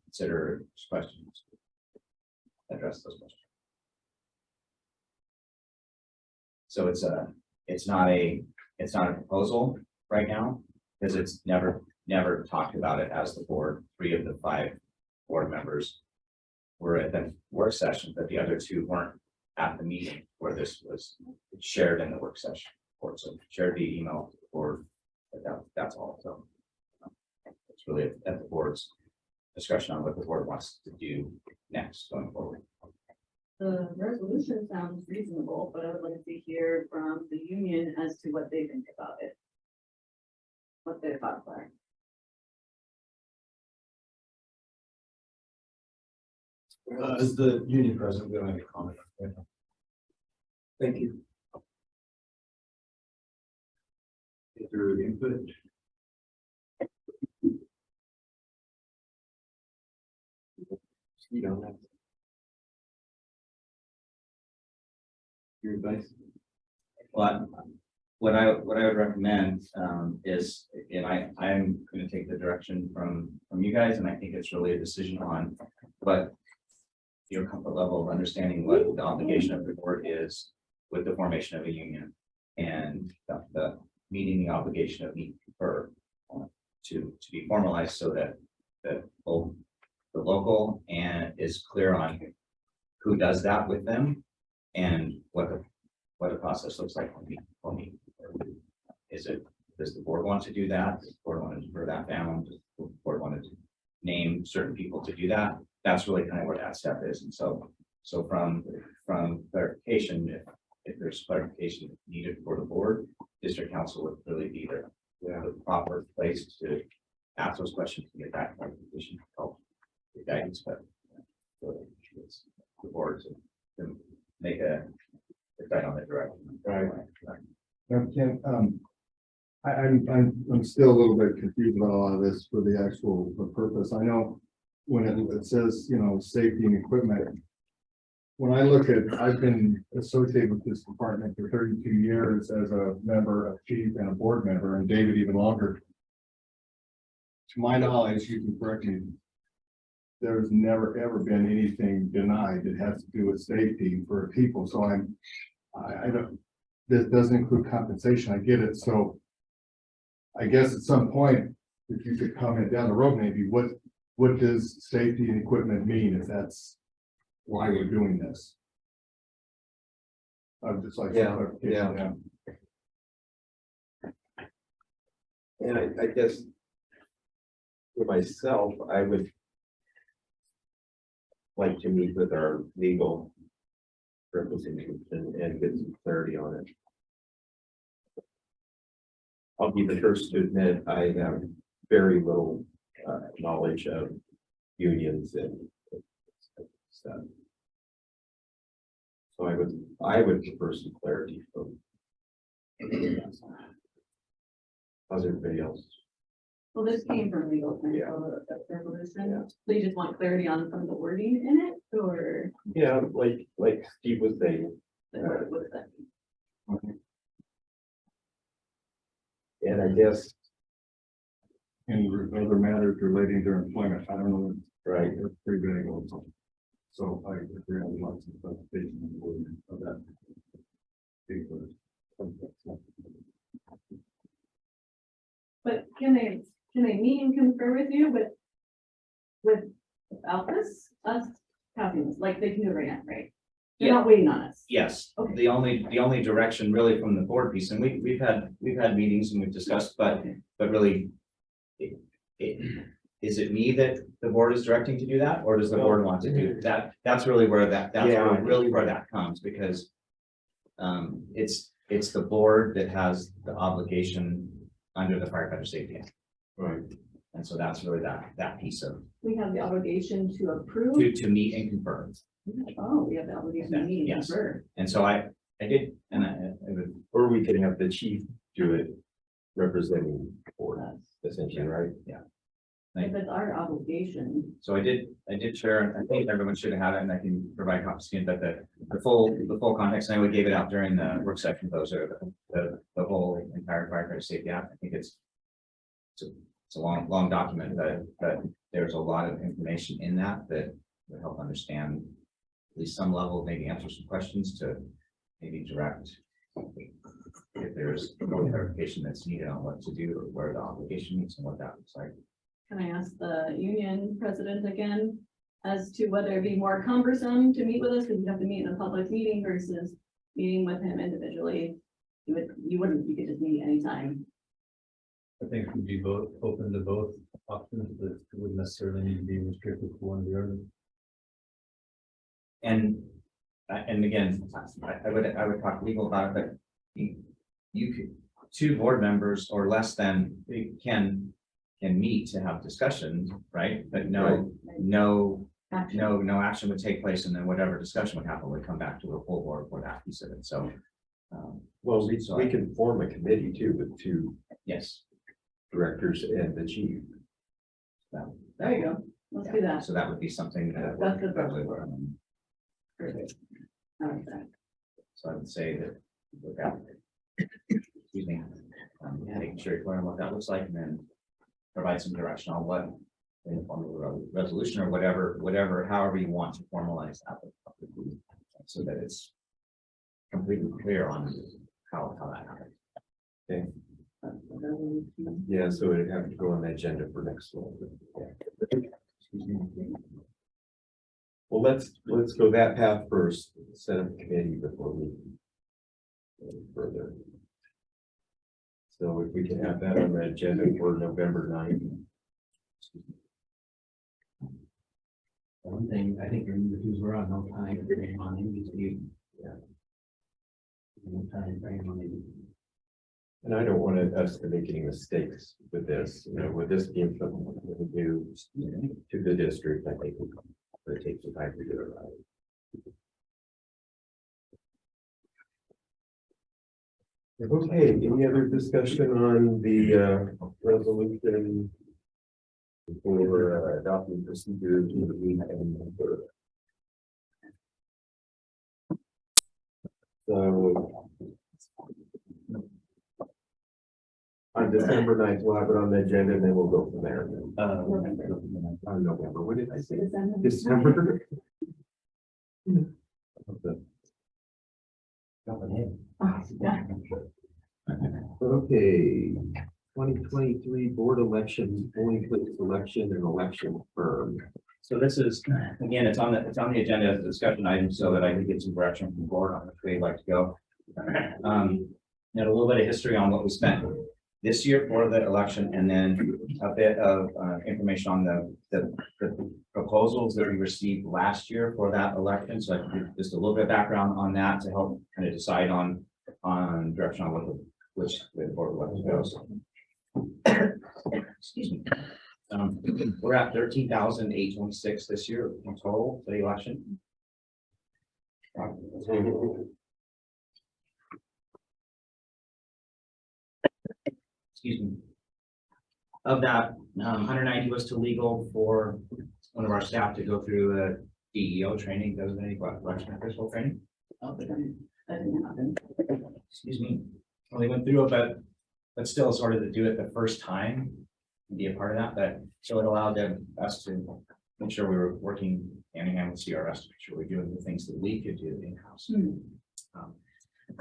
consider questions, address those questions. So it's not a proposal right now, because it's never talked about it as the board. 3 of the 5 board members were at the work session, but the other 2 weren't at the meeting where this was shared in the work session. Or so shared the email to the board, but that's all. So it's really at the board's discussion on what the board wants to do next going forward. The resolution sounds reasonable, but I would like to hear from the union as to what they think about it. What their thoughts are. As the union president, we don't have any comment. Thank you. Is there input? You don't have. Your advice? Well, what I would recommend is, and I'm going to take the direction from you guys, and I think it's really a decision on what your comfort level of understanding what the obligation of the board is with the formation of a union, and the meeting the obligation of me for to be formalized, so that both the local and is clear on who does that with them, and what the process looks like for me. Does the board want to do that? Does the board want to defer that down? Does the board want to name certain people to do that? That's really kind of where that step is. And so from clarification, if there's clarification needed for the board, district council would really be the proper place to ask those questions and get that clarification, help the guidance, but it's the board to make a decide on the direction. Right. Ken, I'm still a little bit confused about a lot of this for the actual purpose. I know when it says, safety and equipment. When I look at, I've been associated with this department for 32 years as a member, a chief and a board member, and David even longer. To my knowledge, you can correct me, there's never ever been anything denied that has to do with safety for people. So I don't, this doesn't include compensation. I get it. So I guess at some point, if you could comment down the road, maybe what does safety and equipment mean, if that's why we're doing this? I'm just like, Yeah. And I guess for myself, I would like to meet with our legal representatives and get some clarity on it. I'll be the first to admit I have very little knowledge of unions and stuff. So I would prefer some clarity from. How's everybody else? Well, this came from legal, counsel, the resolution, so you just want clarity on some of the wording in it, or? Yeah, like Steve was saying, What is that? and I guess, And other matters relating to employment, I don't know, right, it's pretty big also. So I agree on lots of clarification on the wording of that. Big word. But can they meet and confer with you without this, us having this, like they can do it right now, right? You're not waiting on us. Yes, Okay. the only direction really from the board piece, and we've had meetings and we've discussed, but really. Is it me that the board is directing to do that, or does the board want to do that? That's really where that's Yeah. really where that comes, because. It's the board that has the obligation under the firefighter safety act. right, And so that's really that piece of, We have the obligation to approve. to meet and confirm. Oh, we have the obligation to meet and Yes. confer. And so I did, and I would, or we could have the chief do it representing the board, essentially, right? If it's our obligation, so I did share, and I think everyone should have it, and I can provide copies, but the full context, and I would gave it out during the work session, those are the whole entire firefighter safety act. I think it's a long document, but there's a lot of information in that would help understand at least some level, maybe answer some questions to maybe direct if there's more clarification that's needed on what to do or where the obligation is and what that looks like. can I ask the union president again as to whether it'd be more cumbersome to meet with us, because you have to meet in a public meeting versus meeting with him individually? You could just meet anytime. I think we'd be both open to both options, but it wouldn't necessarily need to be restricted to one or the other. And again, I would talk legal about it, but you could, two board members or less than can meet to have discussions, right? But no action would take place, and then whatever discussion would happen would come back to the full board for that piece of it. So, Well, we can form a committee too with two yes. directors and the chief. There you go. Let's do that. So that would be something that. That's the probably first one. Perfect. I like that. So I would say that, look at, excuse me, making sure you learn what that looks like, and then provide some direction on what, in the form of a resolution or whatever, however you want to formalize that, so that it's completely clear on how that happens. Okay. Yeah, so it'd have to go on the agenda for next month. Well, let's go that path first, set up a committee before we go further. So if we can have that on the agenda for November 9th. One thing, I think because we're on no time frame on NBC. Yeah. No time frame on it. And I don't want us to make any mistakes with this, with this being something we do to the district. I think it takes some time to do it right. Okay, any other discussion on the resolution for adopting procedures? So on December 9th, we'll have it on the agenda, and then we'll go from there. On November, what did I say? December. Okay, 2023 board election, polling place selection and election firm. So this is, again, it's on the agenda as a discussion item, so that I can get some direction from the board on which they'd like to go. And a little bit of history on what we spent this year for the election, and then a bit of information on the proposals that we received last year for that election. So I can give just a little bit of background on that to help kind of decide on direction on which way the board would like to go. So, excuse me. We're at 13,826 this year in total for the election. Excuse me. Of that, 190 was to legal for one of our staff to go through a DEO training, designated election official training. Oh, but then that didn't happen. Excuse me. Well, they went through it, but still it's harder to do it the first time, and be a part of that, but so it allowed us to make sure we were working hand in hand with CRS to make sure we're doing the things that we could do in-house.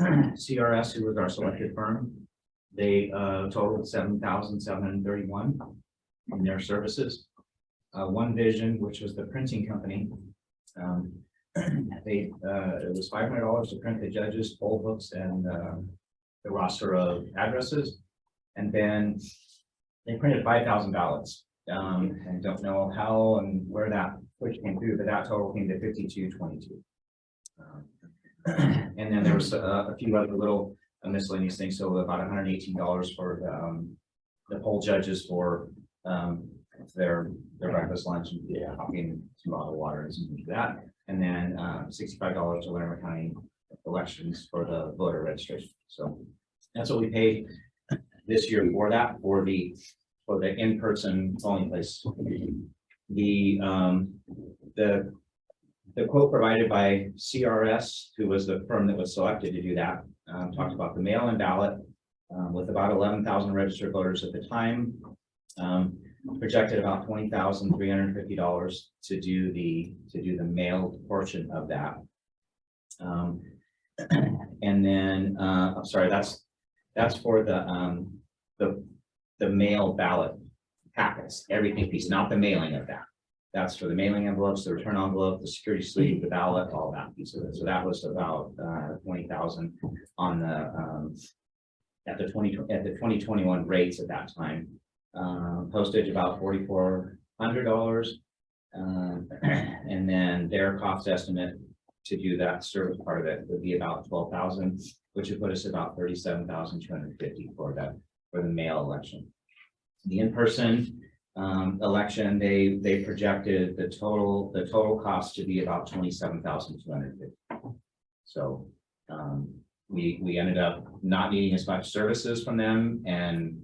CRS, who was our selected firm, they totaled $7,731 in their services. One Vision, which was the printing company, it was $500 to print the judges' poll books and the roster of addresses, and then they printed 5,000 ballots. And don't know how and where that which came through, but that total came to 5222. And then there was a few other little miscellaneous things, so about $118 for the poll judges for their breakfast, lunch, and coffee and some bottled water and something like that. And then $65 to Larimer County elections for the voter registration. So that's what we paid this year for that, for the in-person polling place. The quote provided by CRS, who was the firm that was selected to do that, talked about the mail-in ballot with about 11,000 registered voters at the time. Projected about $20,350 to do the mailed portion of that. And then I'm sorry, that's for the mail ballot packets, everything piece, not the mailing of that. That's for the mailing envelopes, the return envelope, the security sleeve, the ballot, all that piece of it. So that was about 20,000 on the at the 2021 rates at that time. Postage about $4,400, and then their cost estimate to do that service part of it would be about 12,000, which would put us about 37,250 for the mail election. The in-person election, they projected the total cost to be about 27,250. So we ended up not needing as much services from them, and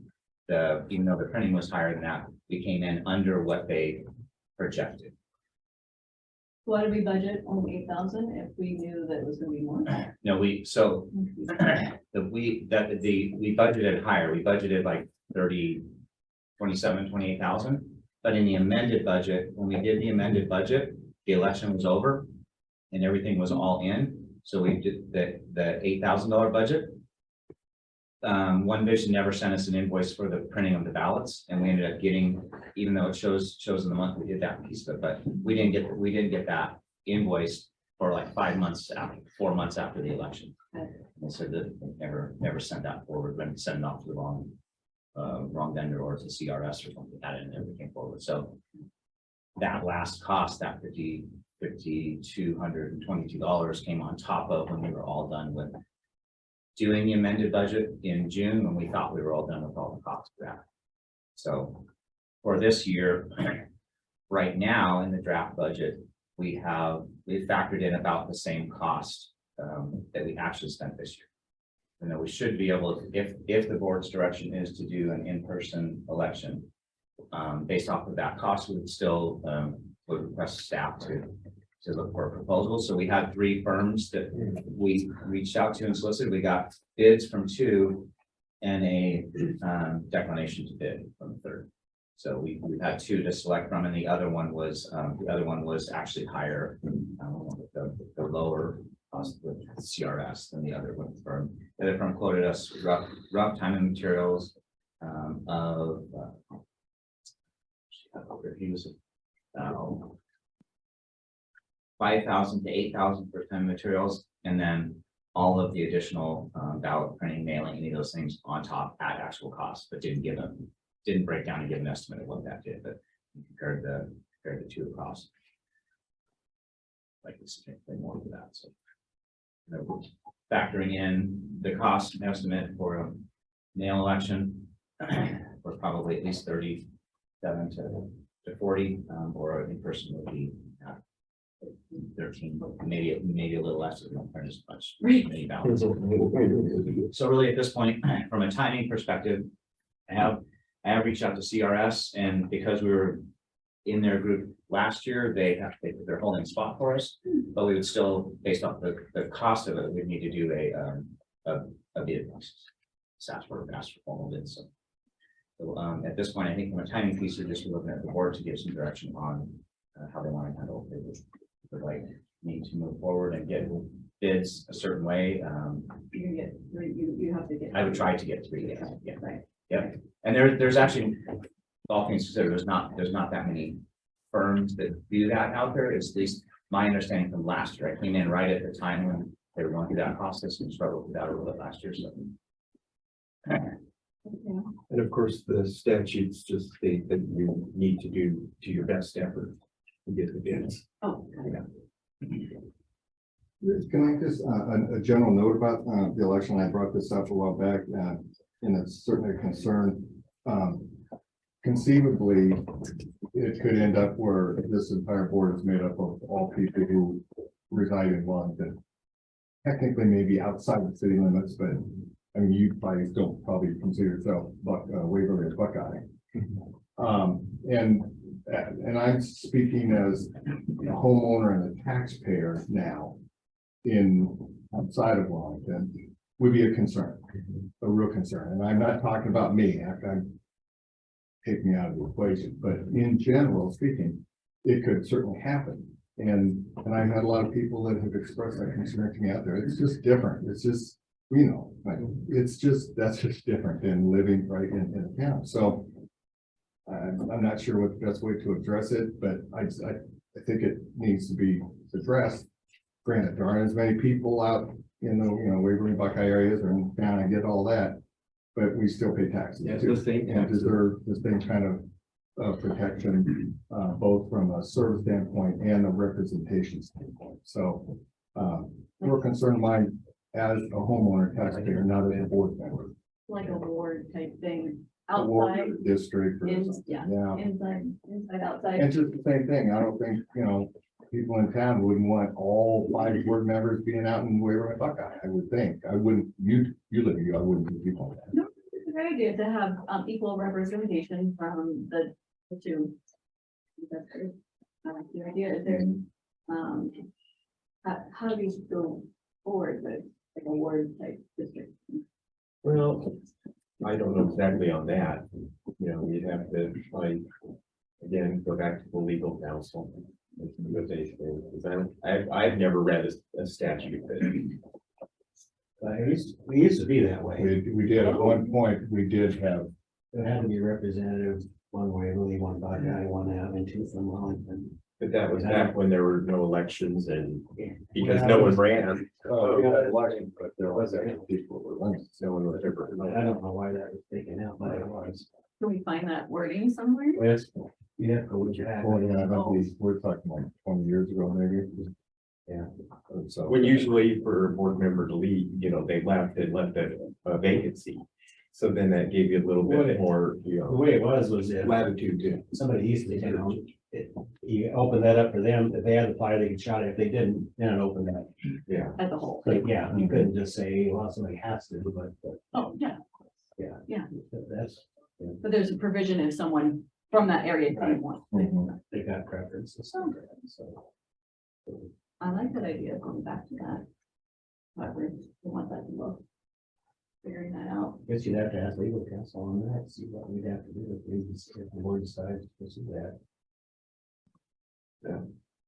even though the printing was higher than that, we came in under what they projected. Why did we budget only 8,000 if we knew that it was gonna be more? No, we budgeted higher. We budgeted like 28,000. But in the amended budget, when we did the amended budget, the election was over and everything was all in. So we did the $8,000 budget. One Vision never sent us an invoice for the printing of the ballots, and we ended up getting, even though it shows in the month, we did that piece of it, but we didn't get that invoice for like 4 months after the election. And so that never sent that forward, when sent it off to the wrong vendor or to CRS or something like that, and never came forward. So that last cost, that $5,222 came on top of when we were all done with doing the amended budget in June, when we thought we were all done with all the costs of that. So for this year, right now in the draft budget, we factored in about the same cost that we actually spent this year. And that we should be able to, if the board's direction is to do an in-person election, based off of that cost, we would still would request staff to look for a proposal. So we had 3 firms that we reached out to and solicited. We got bids from 2 and a declination to bid from the 3rd. So we had 2 to select from, and the other one was actually higher, the lower cost with CRS than the other one firm. The other firm quoted us rough time and materials of reviews of 5,000 to 8,000 for time materials, and then all of the additional ballot printing, mailing, any of those things on top at actual cost, but didn't break down and give an estimate of what that did, but compared the 2 across. Like this more to that. So factoring in the cost estimate for a mail election, we're probably at least 37 to 40, or in person would be 13, maybe a little less, if we don't print as much. Many ballots. So really at this point, from a timing perspective, I have I have reached out to CRS, and because we were in their group last year, they're holding a spot for us, but we would still, based off the cost of it, we'd need to do a bid process. SAS for asked for formal bids, so at this point, I think from a timing piece, we're just looking at the board to give some direction on how they want to handle it. They would like me to move forward and get bids a certain way. You have to get. I would try to get 3 days. Yeah, Right. yeah. And there's actually, all things considered, there's not that many firms that do that out there. It's at least my understanding from last year. I came in right at the time when they were going through that process and struggled with that a little bit last year. So. And of course, the statutes just state that you need to do to your best effort to get the bids. Oh. Can I just, a general note about the election? I brought this up a while back, and it's certainly a concern. Conceivably, it could end up where this entire board is made up of all people who reside in Wellington. Technically, maybe outside the city limits, but I mean, you guys don't probably consider yourself Waverly as Buckeye. And I'm speaking as a homeowner and a taxpayer now in outside of Wellington would be a concern, a real concern. And I'm not talking about me, I'm take me out of the equation, but in general speaking, it could certainly happen. And I've had a lot of people that have expressed that concern to me out there. It's just different. It's just, you know, like, it's just, that's just different than living right in a town. So I'm not sure what the best way to address it, but I think it needs to be addressed. Granted, there aren't as many people out in the, Waverly, Buckeye areas or in town, I get all that, but we still pay taxes. Yes, too, the same and taxes. deserve the same kind of protection, both from a service standpoint and a representation standpoint. So we're concerned of mine as a homeowner taxpayer, not as a board member. Like a ward type thing, A ward outside, or district or in, something. yeah, inside, outside. And just the same thing. I don't think, people in town wouldn't want all 5 board members being out in Waverly, Buckeye. I would think. I wouldn't, you live here, I wouldn't do people like that. No, it's a great idea to have equal representation from the two. That's great. I like the idea. Is there, how do you go forward with like a ward type district? Well, I don't know exactly on that. You'd have to find, again, go back to the legal counsel. Because I've never read a statute that. We used to be that way. We did at one point, we did have, It had to be representative one way, really one Buckeye, one out, and 2 from Wellington. But that was back when there were no elections and because Well, no one ran. we had elections, but there was actually people who were running. No one was ever. I don't know why that was taken out, but it was. Can we find that wording somewhere? Yes. Yeah, go with your hat. We're talking like 20 years ago, maybe. Yeah. So. When usually for a board member to leave, they left a vacancy. So then that gave you a little bit more, The way it was if latitude to. somebody used to, you open that up for them, if they had to apply, they could shot it, if they didn't, then it opened that. Yeah. As a whole. But yeah, you couldn't just say, well, somebody has to, but Oh, yeah, that's, but there's a provision if someone from that area didn't want. Mhm. they got preferences. So. I like that idea, of going back to that. However, we want that to look. Figuring that out. Guess you'd have to ask legal counsel on that, see what we'd have to do if the board decides to pursue that.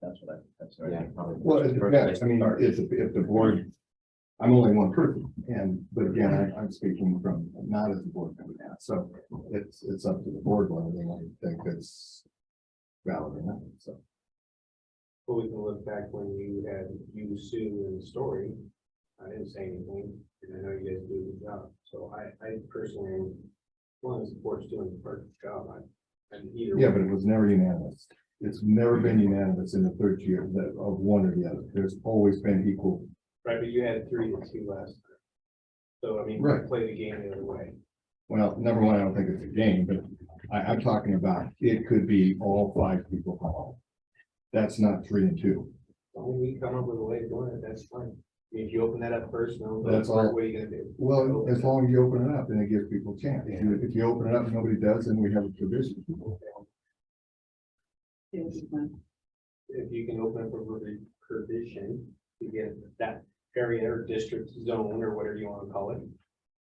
That's what I think probably. Well, it depends. I mean, if the board, I'm only one person, but again, I'm speaking from not as a board member now, so it's up to the board whether they want to think it's valid or not, so. Well, we can look back when you had Sue in the story. I didn't say anything, and I know you guys do a good job. So I personally, am one of the board's doing the perfect job. And either. Yeah, but it was never unanimous. It's never been unanimous in the third year of one or the other. There's always been equal. Right, but you had 3-2 last time. So I mean, Right. play the game the other way. Well, number one, I don't think it's a game, but I'm talking about, it could be all 5 people from all. That's not 3-2. When we come up with a way of doing it, that's fine. If you open that up first, no, That's all. what are you gonna do? Well, as long as you open it up, then it gives people a chance. If you open it up, and nobody does, then we have a provision. If you can open up a provision to get that area or district zone or whatever you wanna call it,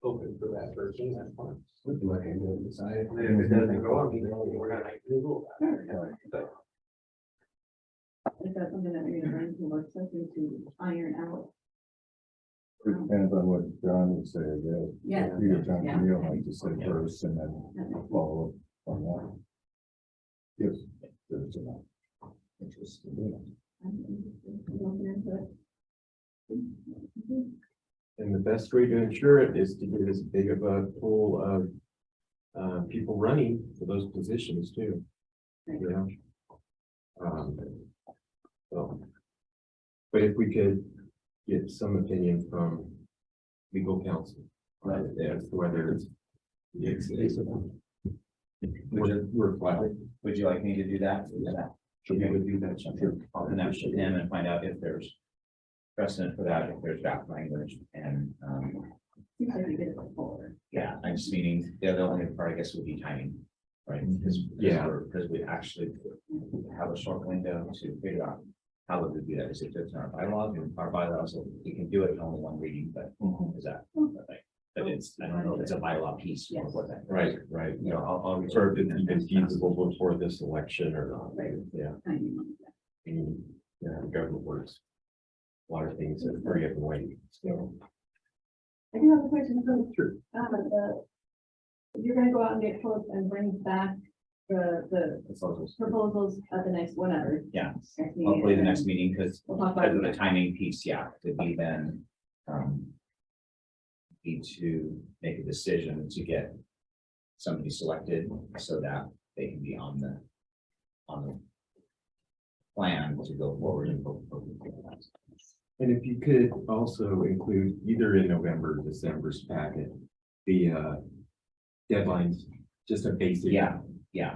open for that person, that's fine. And then if it doesn't go on, we're not making the rule. But Is that something that we're gonna bring to work session to iron out? It depends on what John would say, I guess. Yeah. You get John Yeah. Camille, like to say first, and then follow up on that. Yes. There's enough interest in doing it. And the best way to ensure it is to get as big of a pool of people running for those positions too. Yeah. So, but if we could get some opinion from legal counsel, right, as to whether it's. Would you like me to do that? Should we do that? I'll connect with him and find out if there's precedent for that, if there's draft language, and, Seems like we did it before. yeah, I'm just meaning, the only part, I guess, would be timing, right? Because we actually have a short window to figure out how would we do that. Is it just in our bylaws, and our bylaws, so we can do it in only one reading, but is that, right? But it's, I don't know, if it's a bylaw piece or what that. Right. You know, I'll Or if it's even feasible before this election or not, yeah, Timing. government works. A lot of things that hurry up and wait, so. I do have a question. Sure. You're gonna go out and get quotes and bring back the proposals at the next, whenever. Yeah, Next meeting, hopefully the and next meeting, because We'll talk because about of the it. timing piece, yeah, to be then, need to make a decision to get somebody selected so that they can be on the plan to go forward and vote. And if you could also include either in November or December's packet, the deadlines, just a basic. Yeah.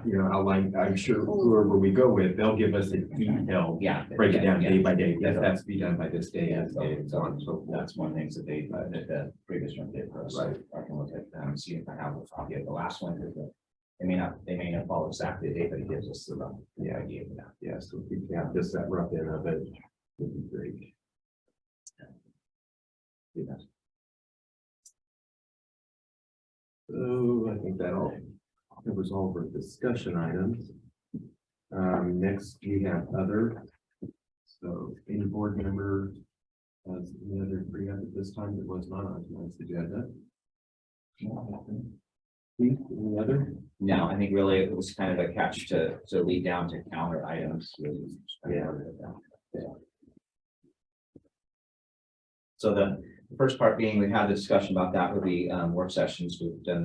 You know, outline, I'm sure whoever we go with, they'll give us a detailed Yeah. break it down yeah, day by day, Yeah. because that's to be done by this day, Yeah, this day, and so on and so forth. That's one of the things that they, that the previous one did for us. So Right. I can look at them and see if I have a copy of the last one, because they may not follow exactly the date, but it gives us the rough idea of that. Yeah, so if we can have just that rough end of it, would be great. Do that. So I think that all covers all of our discussion items. Next, we have other. So any board member has any other free up at this time that was not on tonight's agenda? Keith, any other? No, I think really it was kind of a catch to lead down to counter items. Yeah. So the first part being, we had the discussion about that with the work sessions. We've done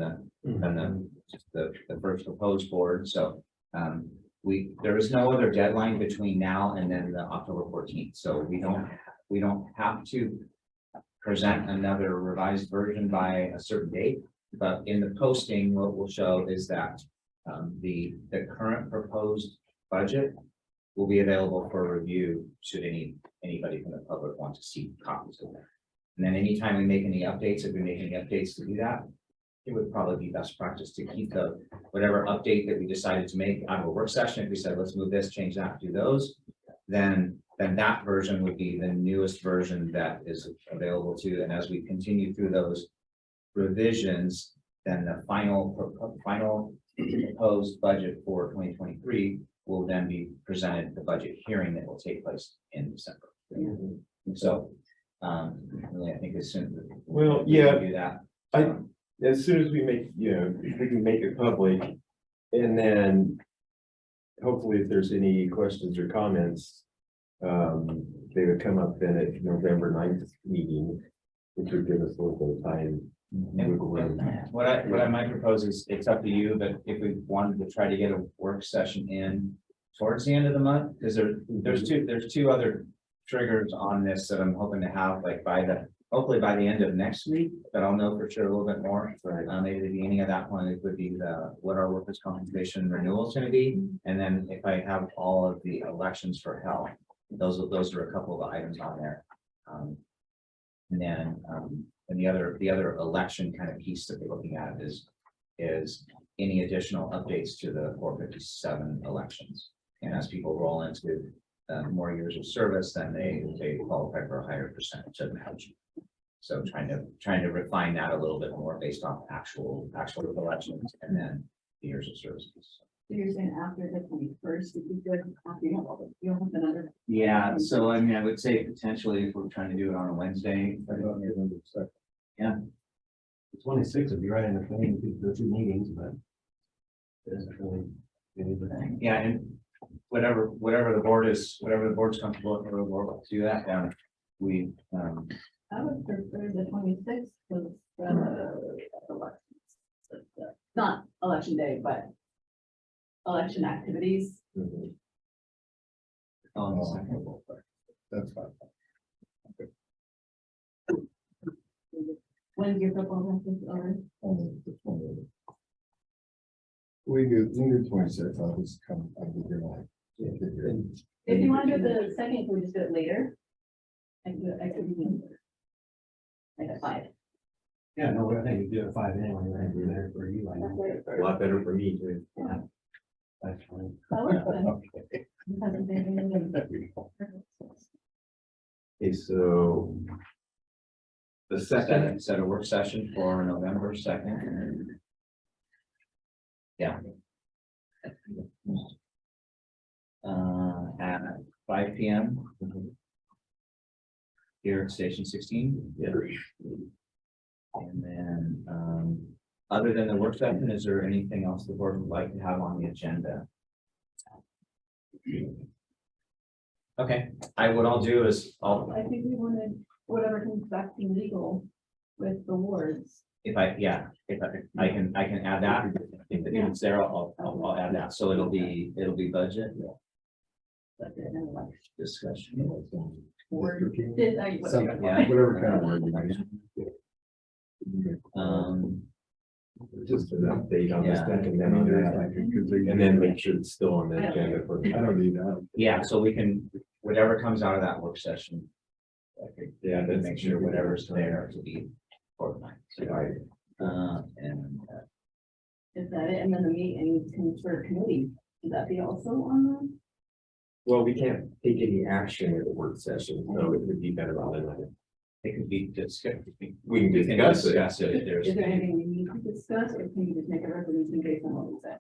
the first proposed board. So there is no other deadline between now and then the October 14th. So we don't have to present another revised version by a certain date. But in the posting, what we'll show is that the current proposed budget will be available for review should anybody from the public want to see copies of that. And then anytime we make any updates, if we make any updates to do that, it would probably be best practice to keep whatever update that we decided to make out of a work session. If we said, let's move this, change that, do those, then that version would be the newest version that is available to. And as we continue through those revisions, then the final proposed budget for 2023 will then be presented at the budget hearing that will take place in December. So, really, I think as soon as Well, we yeah. do that. As soon as we make, if we can make it public, and then hopefully if there's any questions or comments, they would come up then at November 9th meeting, which would give us a little bit of time. wiggle room. What I might propose is, it's up to you, but if we wanted to try to get a work session in towards the end of the month, because there's two other triggers on this that I'm hoping to have like hopefully by the end of next week, but I'll know for sure a little bit more. Maybe the beginning of that one, it would be what our workers' compensation renewal is going to be. And then if I have all of the elections for health, those are a couple of items on there. And then, and the other election kind of piece that we're looking at is any additional updates to the 457 elections. And as people roll into more years of service, then they qualify for a higher percentage of match. So trying to refine that a little bit more based off actual elections and then the years of service. So you're saying after the 21st, would be good, after you have all the, you'll have another. Yeah, so I mean, I would say potentially if we're trying to do it on a Wednesday. Yeah. The 26th would be right in between the two meetings, but. It isn't really anything. Yeah, and whatever the board's comfortable with, we'll do that down. We, I would prefer the 26th because not election day, but election activities. on the second. That's fine. When's your football practice over? We do 26, I'll just come, I'll be here like. If you want to do the second, can we just do it later? I could be like at 5. Yeah, no, I think we do it at 5 anyway, right? We're there for you. I know. A lot better for me too. That's fine. That works then. Okay, so. The second, Set a work session for November 2nd. Yeah. At 5 p.m. Here at Station 16. yeah, And then, other than the work session, is there anything else the board would like to have on the agenda? Okay, what I'll do is I think we wanted whatever comes back from legal with the wards. if I can add that. If it's there, I'll add that. So it'll be budget discussion. Or Something, Yeah. whatever kind of word you use. just an update on the Yeah. second, and then make sure it's still on the agenda for. I don't need that. Yeah, so we can, whatever comes out of that work session. Yeah, Then make sure whatever's there to be organized. And is that it? And then the meeting comes for committee. Would that be also on the? Well, we can't take any action at the work session, so it would be better on another. it could be discussed. We can discuss it. Discuss it if there's. Is there anything we need to discuss, or can you just make a resolution based on what we said?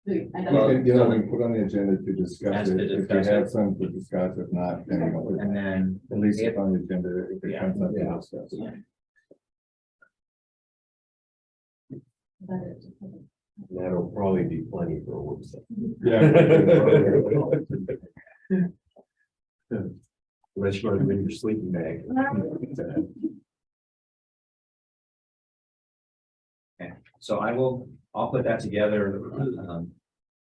I You don't- can, we can put on the agenda to discuss Has it, to if discuss we it. have some to discuss, if not, then And then, at least it's on the agenda, if it Yeah. comes up to Yeah. discuss. Yeah. that is- That'll probably be plenty for a work session. Unless you want to bring your sleeping bag. so I'll put that together,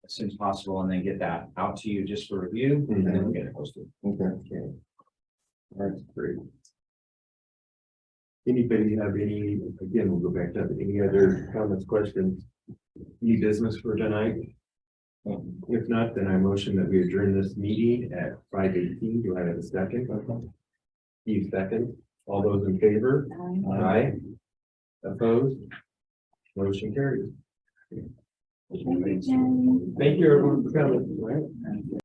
as soon as possible and then get that out to you just for review and then we'll get it posted. Okay. All right, great. Anybody have any, again, we'll go back to any other comments, questions? Any business for tonight? If not, then I motion that we adjourn this meeting at 5:18. Do I have a second? Steve, second. All those in favor? Aye. Opposed? Motion carries. Thank you, everyone, for coming.